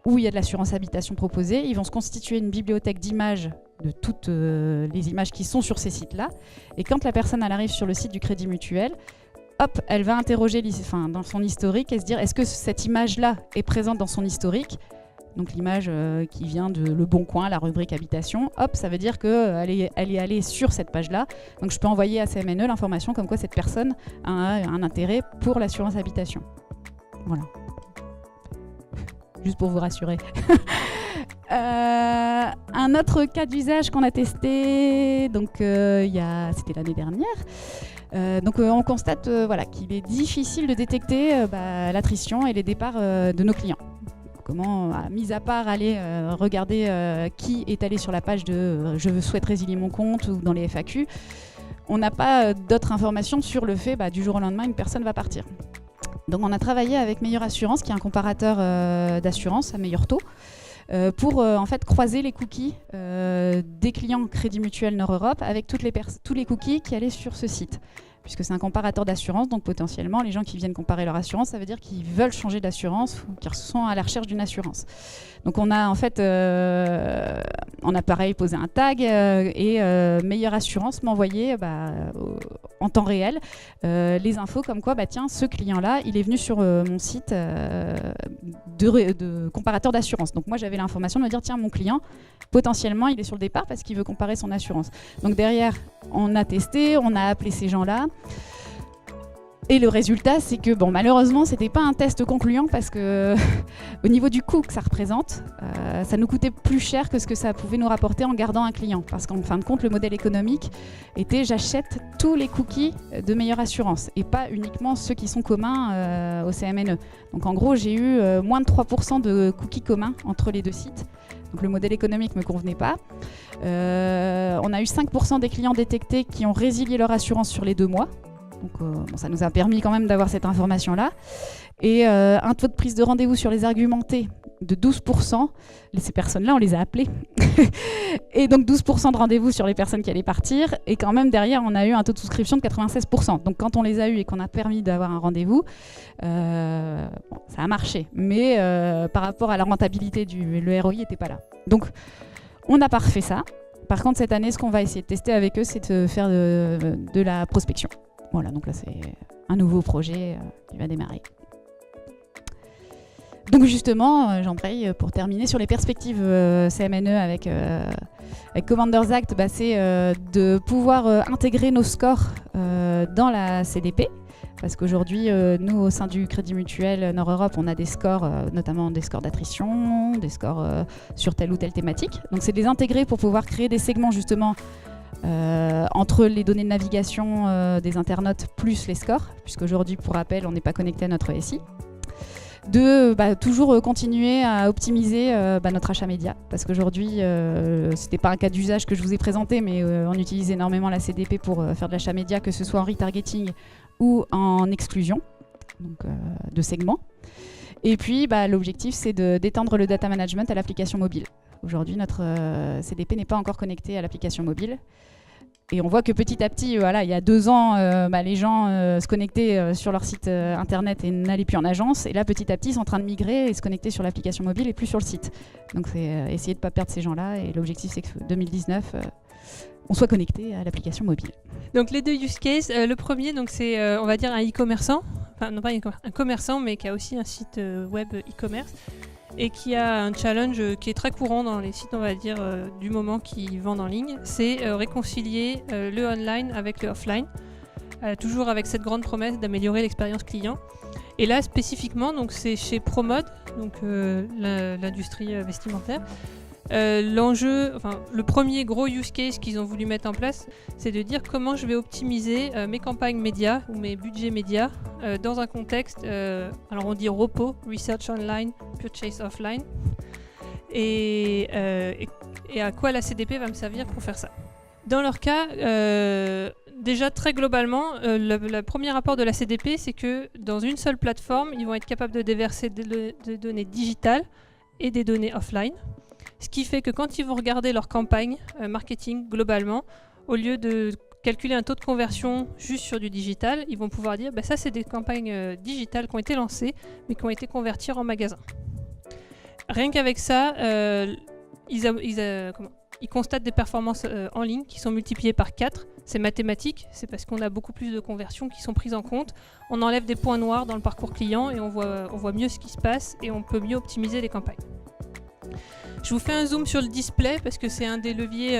où il y a de l'assurance habitation proposée. Ils vont se constituer une bibliothèque d'images de toutes les images qui sont sur ces sites-là. Et quand la personne elle arrive sur le site du Crédit Mutuel, hop, elle va interroger dans son historique et se dire est-ce que cette image-là est présente dans son historique? Donc l'image qui vient de Le Bon Coin, la rubrique habitation, hop, ça veut dire qu'elle est allée sur cette page-là. Donc je peux envoyer à CMNE l'information comme quoi cette personne a un intérêt pour l'assurance habitation. Voilà. Juste pour vous rassurer. Un autre cas d'usage qu'on a testé, donc c'était l'année dernière. Donc on constate qu'il est difficile de détecter l'attrition et les départs de nos clients. Comment, mis à part aller regarder qui est allé sur la page de je souhaite résilier mon compte ou dans les FAQ, on n'a pas d'autres informations sur le fait du jour au lendemain une personne va partir. Donc on a travaillé avec Meilleure Assurance, qui est un comparateur d'assurance à meilleur taux, pour en fait croiser les cookies des clients Crédit Mutuel Nord Europe avec tous les cookies qui allaient sur ce site. puisque c'est un comparateur d'assurance, donc potentiellement les gens qui viennent comparer leur assurance, ça veut dire qu'ils veulent changer d'assurance ou qu'ils sont à la recherche d'une assurance. Donc on a en fait, on a pareil posé un tag et Meilleure Assurance m'envoyait en temps réel les infos comme quoi, tiens, ce client-là, il est venu sur mon site de comparateur d'assurance. Donc moi j'avais l'information de me dire, tiens, mon client, potentiellement il est sur le départ parce qu'il veut comparer son assurance. Donc derrière, on a testé, on a appelé ces gens-là. Et le résultat, c'est que malheureusement, c'était pas un test concluant parce que au niveau du coût que ça représente, ça nous coûtait plus cher que ce que ça pouvait nous rapporter en gardant un client. Parce qu'en fin de compte, le modèle économique était j'achète tous les cookies de Meilleure Assurance et pas uniquement ceux qui sont communs au CMNE. Donc en gros, j'ai eu moins de 3% de cookies communs entre les deux sites. Donc le modèle économique ne me convenait pas. On a eu 5% des clients détectés qui ont résilié leur assurance sur les 2 mois. Donc ça nous a permis quand même d'avoir cette information-là. Et un taux de prise de rendez-vous sur les argumentés de 12%. Ces personnes-là, on les a appelées. Et donc 12% de rendez-vous sur les personnes qui allaient partir. Et quand même, derrière, on a eu un taux de souscription de 96%. Donc quand on les a eus et qu'on a permis d'avoir un rendez-vous, ça a marché. Mais par rapport à la rentabilité, le ROI n'était pas là. Donc on n'a pas refait ça. Par contre, cette année, ce qu'on va essayer de tester avec eux, c'est de faire de la prospection. Voilà, donc là, c'est un nouveau projet qui va démarrer. Donc justement, j'embraye pour terminer sur les perspectives CMNE avec Commanders Act, c'est de pouvoir intégrer nos scores dans la CDP. Parce qu'aujourd'hui, nous, au sein du Crédit Mutuel Nord-Europe, on a des scores, notamment des scores d'attrition, des scores sur telle ou telle thématique. Donc c'est de les intégrer pour pouvoir créer des segments justement entre les données de navigation des internautes plus les scores, puisqu'aujourd'hui, pour rappel, on n'est pas connecté à notre SI. De toujours continuer à optimiser notre achat média, parce qu'aujourd'hui, c'était pas un cas d'usage que je vous ai présenté, mais on utilise énormément la CDP pour faire de l'achat média, que ce soit en retargeting ou en exclusion donc, de segments. Et puis, l'objectif, c'est d'étendre le data management à l'application mobile. Aujourd'hui, notre CDP n'est pas encore connecté à l'application mobile. Et on voit que petit à petit, il y a 2 ans, les gens se connectaient sur leur site internet et n'allaient plus en agence. Et là, petit à petit, ils sont en train de migrer et se connecter sur l'application mobile et plus sur le site. Donc, c'est essayer de ne pas perdre ces gens-là. Et l'objectif, c'est que 2019, on soit connecté à l'application mobile. Donc, les 2 use cases. Le premier, donc, c'est, on va dire, un e-commerçant. Enfin, non pas un commerçant, mais qui a aussi un site web e-commerce. Et qui a un challenge qui est très courant dans les sites, on va dire, du moment qui vendent en ligne, c'est réconcilier le online avec le offline, toujours avec cette grande promesse d'améliorer l'expérience client. Et là, spécifiquement, donc, c'est chez ProMode, donc l'industrie vestimentaire. L'enjeu, le premier gros use case qu'ils ont voulu mettre en place, c'est de dire comment je vais optimiser mes campagnes médias ou mes budgets médias dans un contexte, alors on dit ROPO, Research Online, Purchase Offline, et à quoi la CDP va me servir pour faire ça. Dans leur cas, déjà très globalement, le premier rapport de la CDP, c'est que dans une seule plateforme, ils vont être capables de déverser des données digitales et des données offline. Ce qui fait que quand ils vont regarder leur campagne marketing globalement, au lieu de calculer un taux de conversion juste sur du digital, ils vont pouvoir dire ça c'est des campagnes digitales qui ont été lancées mais qui ont été converties en magasin. Rien qu'avec ça, ils constatent des performances en ligne qui sont multipliées par 4. C'est mathématique, c'est parce qu'on a beaucoup plus de conversions qui sont prises en compte. On enlève des points noirs dans le parcours client et on voit mieux ce qui se passe et on peut mieux optimiser les campagnes. Je vous fais un zoom sur le display parce que c'est un des leviers,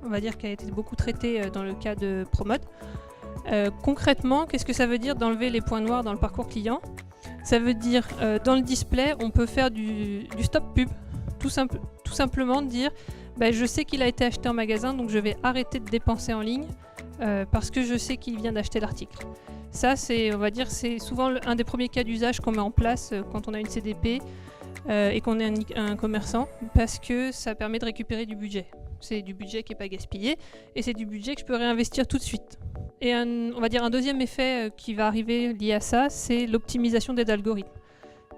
on va dire, qui a été beaucoup traité dans le cas de ProMode. Concrètement, qu'est-ce que ça veut dire d'enlever les points noirs dans le parcours client ? Ça veut dire, dans le display, on peut faire du stop pub. Tout simplement dire, je sais qu'il a été acheté en magasin, donc je vais arrêter de dépenser en ligne parce que je sais qu'il vient d'acheter l'article. Ça, c'est souvent un des premiers cas d'usage qu'on met en place quand on a une CDP. Et qu'on est un commerçant, parce que ça permet de récupérer du budget. C'est du budget qui n'est pas gaspillé, et c'est du budget que je peux réinvestir tout de suite. Et on va dire un deuxième effet qui va arriver lié à ça, c'est l'optimisation des algorithmes.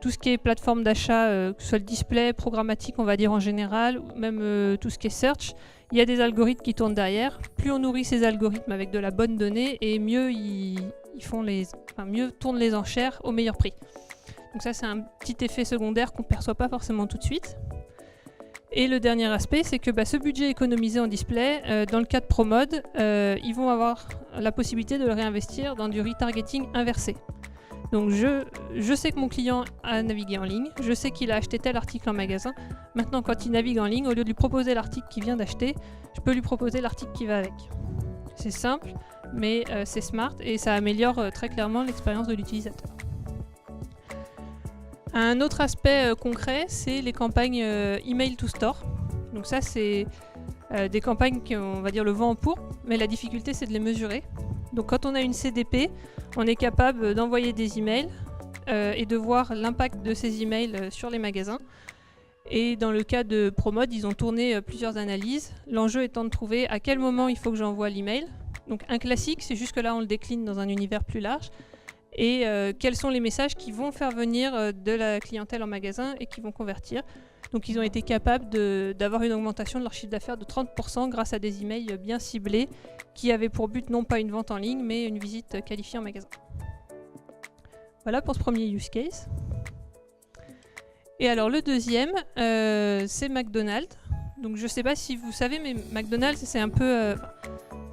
tout ce qui est plateforme d'achat, que ce soit le display, programmatique on va dire en général, ou même tout ce qui est search, il y a des algorithmes qui tournent derrière. Plus on nourrit ces algorithmes avec de la bonne donnée, et mieux mieux tournent les enchères au meilleur prix. Donc ça c'est un petit effet secondaire qu'on ne perçoit pas forcément tout de suite. Et le dernier aspect, c'est que ce budget économisé en display, dans le cas de ProMode, ils vont avoir la possibilité de le réinvestir dans du retargeting inversé. Donc je sais que mon client a navigué en ligne, je sais qu'il a acheté tel article en magasin. Maintenant, quand il navigue en ligne, au lieu de lui proposer l'article qu'il vient d'acheter, je peux lui proposer l'article qui va avec. C'est simple, mais c'est smart et ça améliore très clairement l'expérience de l'utilisateur. Un autre aspect concret, c'est les campagnes email to store. Donc ça, c'est des campagnes qui ont, on va dire, le vent en poupe, mais la difficulté, c'est de les mesurer. Donc quand on a une CDP, on est capable d'envoyer des emails et de voir l'impact de ces emails sur les magasins. Et dans le cas de ProMode, ils ont tourné plusieurs analyses. L'enjeu étant de trouver à quel moment il faut que j'envoie l'email. Donc un classique, c'est juste que là, on le décline dans un univers plus large. Et quels sont les messages qui vont faire venir de la clientèle en magasin et qui vont convertir. Donc ils ont été capables d'avoir une augmentation de leur chiffre d'affaires de 30% grâce à des emails bien ciblés qui avaient pour but non pas une vente en ligne mais une visite qualifiée en magasin. Voilà pour ce premier use case. Et alors le deuxième, c'est McDonald's. Donc je ne sais pas si vous savez, mais McDonald's c'est un peu...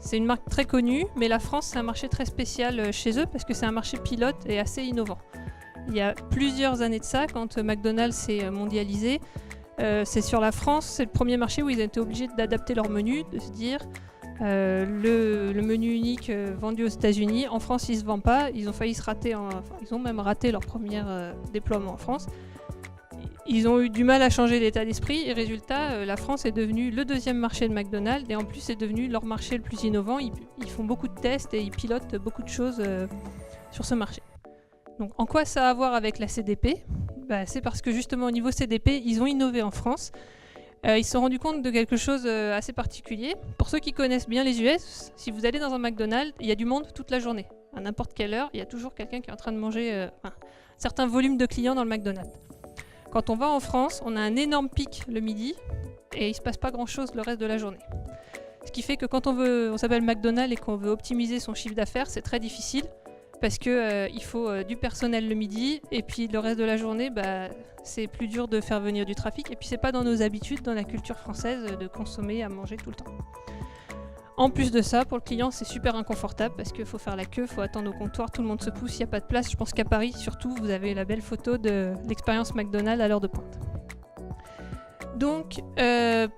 c'est une marque très connue, mais la France c'est un marché très spécial chez eux parce que c'est un marché pilote et assez innovant. Il y a plusieurs années de ça, quand McDonald's s'est mondialisé, c'est sur la France, c'est le premier marché où ils ont été obligés d'adapter leur menu, de se dire le menu unique vendu aux États-Unis, en France il ne se vend pas, ils ont failli se rater, ils ont même raté leur premier déploiement en France. Ils ont eu du mal à changer d'état d'esprit et résultat, la France est devenue le deuxième marché de McDonald's et en plus c'est devenu leur marché le plus innovant. Ils font beaucoup de tests et ils pilotent beaucoup de choses sur ce marché. Donc en quoi ça a à voir avec la CDP ? C'est parce que justement au niveau CDP, ils ont innové en France. Ils se sont rendus compte de quelque chose assez particulier. Pour ceux qui connaissent bien les US, si vous allez dans un McDonald's, il y a du monde toute la journée. À n'importe quelle heure, il y a toujours quelqu'un qui est en train de manger un certain volume de clients dans le McDonald's. Quand on va en France, on a un énorme pic le midi et il ne se passe pas grand-chose le reste de la journée. Ce qui fait que quand on s'appelle McDonald's et qu'on veut optimiser son chiffre d'affaires, c'est très difficile parce qu'il faut du personnel le midi et puis le reste de la journée, c'est plus dur de faire venir du trafic et puis c'est pas dans nos habitudes, dans la culture française, de consommer, à manger tout le temps. En plus de ça, pour le client, c'est super inconfortable parce qu'il faut faire la queue, il faut attendre au comptoir, tout le monde se pousse, il n'y a pas de place. Je pense qu'à Paris, surtout, vous avez la belle photo de l'expérience McDonald's à l'heure de pointe. Donc,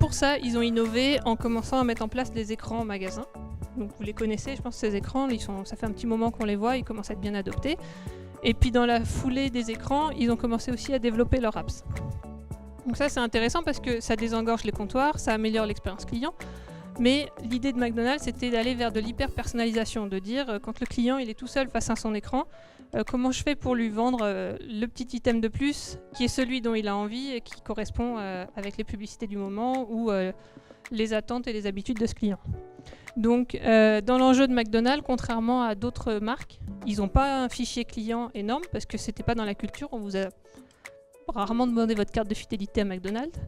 pour ça, ils ont innové en commençant à mettre en place des écrans en magasin. Donc, vous les connaissez, je pense, ces écrans, ça fait un petit moment qu'on les voit, ils commencent à être bien adoptés. Et puis, dans la foulée des écrans, ils ont commencé aussi à développer leurs apps. Donc ça, c'est intéressant parce que ça désengorge les comptoirs, ça améliore l'expérience client. Mais l'idée de McDonald's, c'était d'aller vers de l'hyper-personnalisation, de dire quand le client il est tout seul face à son écran, comment je fais pour lui vendre le petit item de plus qui est celui dont il a envie et qui correspond avec les publicités du moment ou les attentes et les habitudes de ce client. Donc dans l'enjeu de McDonald's, contrairement à d'autres marques, ils n'ont pas un fichier client énorme parce que c'était pas dans la culture, on vous a rarement demandé votre carte de fidélité à McDonald's.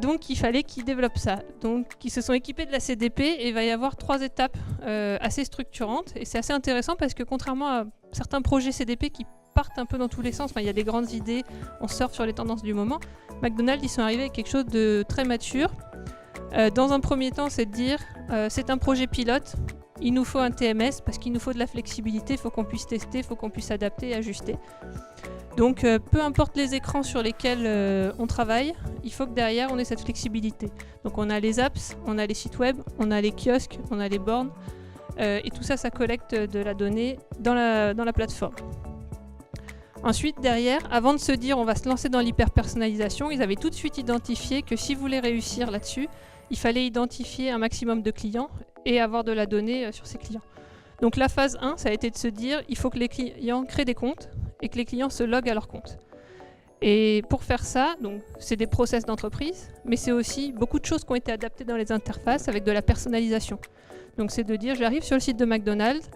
Donc il fallait qu'ils développent ça. Donc ils se sont équipés de la CDP et il va y avoir 3 étapes assez structurantes. Et c'est assez intéressant parce que contrairement à certains projets CDP qui partent un peu dans tous les sens, il y a des grandes idées, on surfe sur les tendances du moment, McDonald's ils sont arrivés avec quelque chose de très mature. Dans un premier temps, c'est de dire c'est un projet pilote, il nous faut un TMS parce qu'il nous faut de la flexibilité, il faut qu'on puisse tester, il faut qu'on puisse adapter et ajuster. Donc peu importe les écrans sur lesquels on travaille, il faut que derrière on ait cette flexibilité. Donc on a les apps, on a les sites web, on a les kiosques, on a les bornes et tout ça, ça collecte de la donnée dans la plateforme. Ensuite derrière, avant de se dire on va se lancer dans l'hyper-personnalisation, ils avaient tout de suite identifié que si vous voulez réussir là-dessus, il fallait identifier un maximum de clients et avoir de la donnée sur ces clients. Donc la phase 1, ça a été de se dire il faut que les clients créent des comptes et que les clients se loguent à leur compte. Et pour faire ça, donc, c'est des process d'entreprise, mais c'est aussi beaucoup de choses qui ont été adaptées dans les interfaces avec de la personnalisation. Donc c'est de dire, j'arrive sur le site de McDonald's,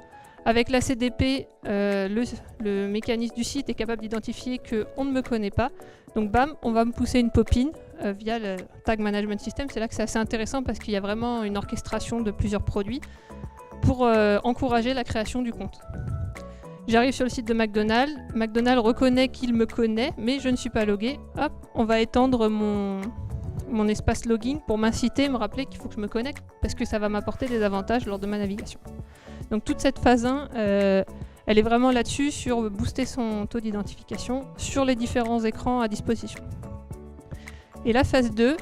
Avec la CDP, le mécanisme du site est capable d'identifier qu'on ne me connaît pas. Donc bam, on va me pousser une pop-in via le Tag Management System. C'est là que c'est assez intéressant parce qu'il y a vraiment une orchestration de plusieurs produits pour encourager la création du compte. J'arrive sur le site de McDonald's. McDonald's reconnaît qu'il me connaît, mais je ne suis pas logué. Hop, on va étendre mon espace login pour m'inciter, me rappeler qu'il faut que je me connecte parce que ça va m'apporter des avantages lors de ma navigation. Donc toute cette phase 1, elle est vraiment là-dessus, sur booster son taux d'identification sur les différents écrans à disposition. Et la phase 2,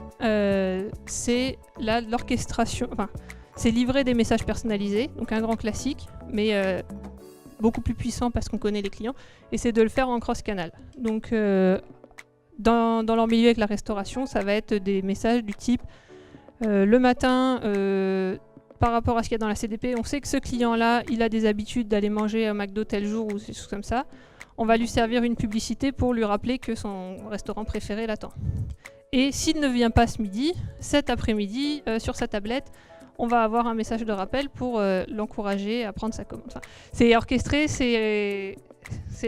c'est l'orchestration, enfin, c'est livrer des messages personnalisés, donc un grand classique, mais beaucoup plus puissant parce qu'on connaît les clients, et c'est de le faire en cross-canal. Donc dans leur milieu avec la restauration, ça va être des messages du type le matin, par rapport à ce qu'il y a dans la CDP, on sait que ce client-là, il a des habitudes d'aller manger au McDo tel jour ou des choses comme ça. On va lui servir une publicité pour lui rappeler que son restaurant préféré l'attend. Et s'il ne vient pas ce midi, cet après-midi, sur sa tablette, on va avoir un message de rappel pour l'encourager à prendre sa commande. Enfin, c'est orchestré, c'est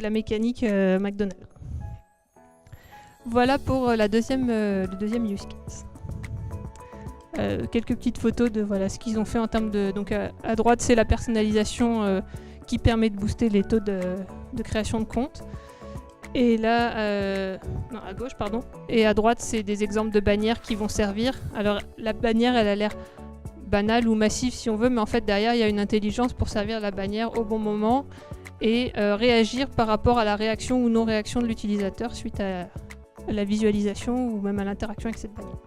la mécanique McDonald's. Voilà pour le deuxième use case. Quelques petites photos de ce qu'ils ont fait en termes de... Donc à droite, c'est la personnalisation qui permet de booster les taux de création de compte. Et là, non, à gauche, pardon. Et à droite, c'est des exemples de bannières qui vont servir. Alors la bannière, elle a l'air banale ou massive si on veut, mais en fait derrière, il y a une intelligence pour servir la bannière au bon moment et réagir par rapport à la réaction ou non-réaction de l'utilisateur suite à la visualisation ou même à l'interaction avec cette bannière.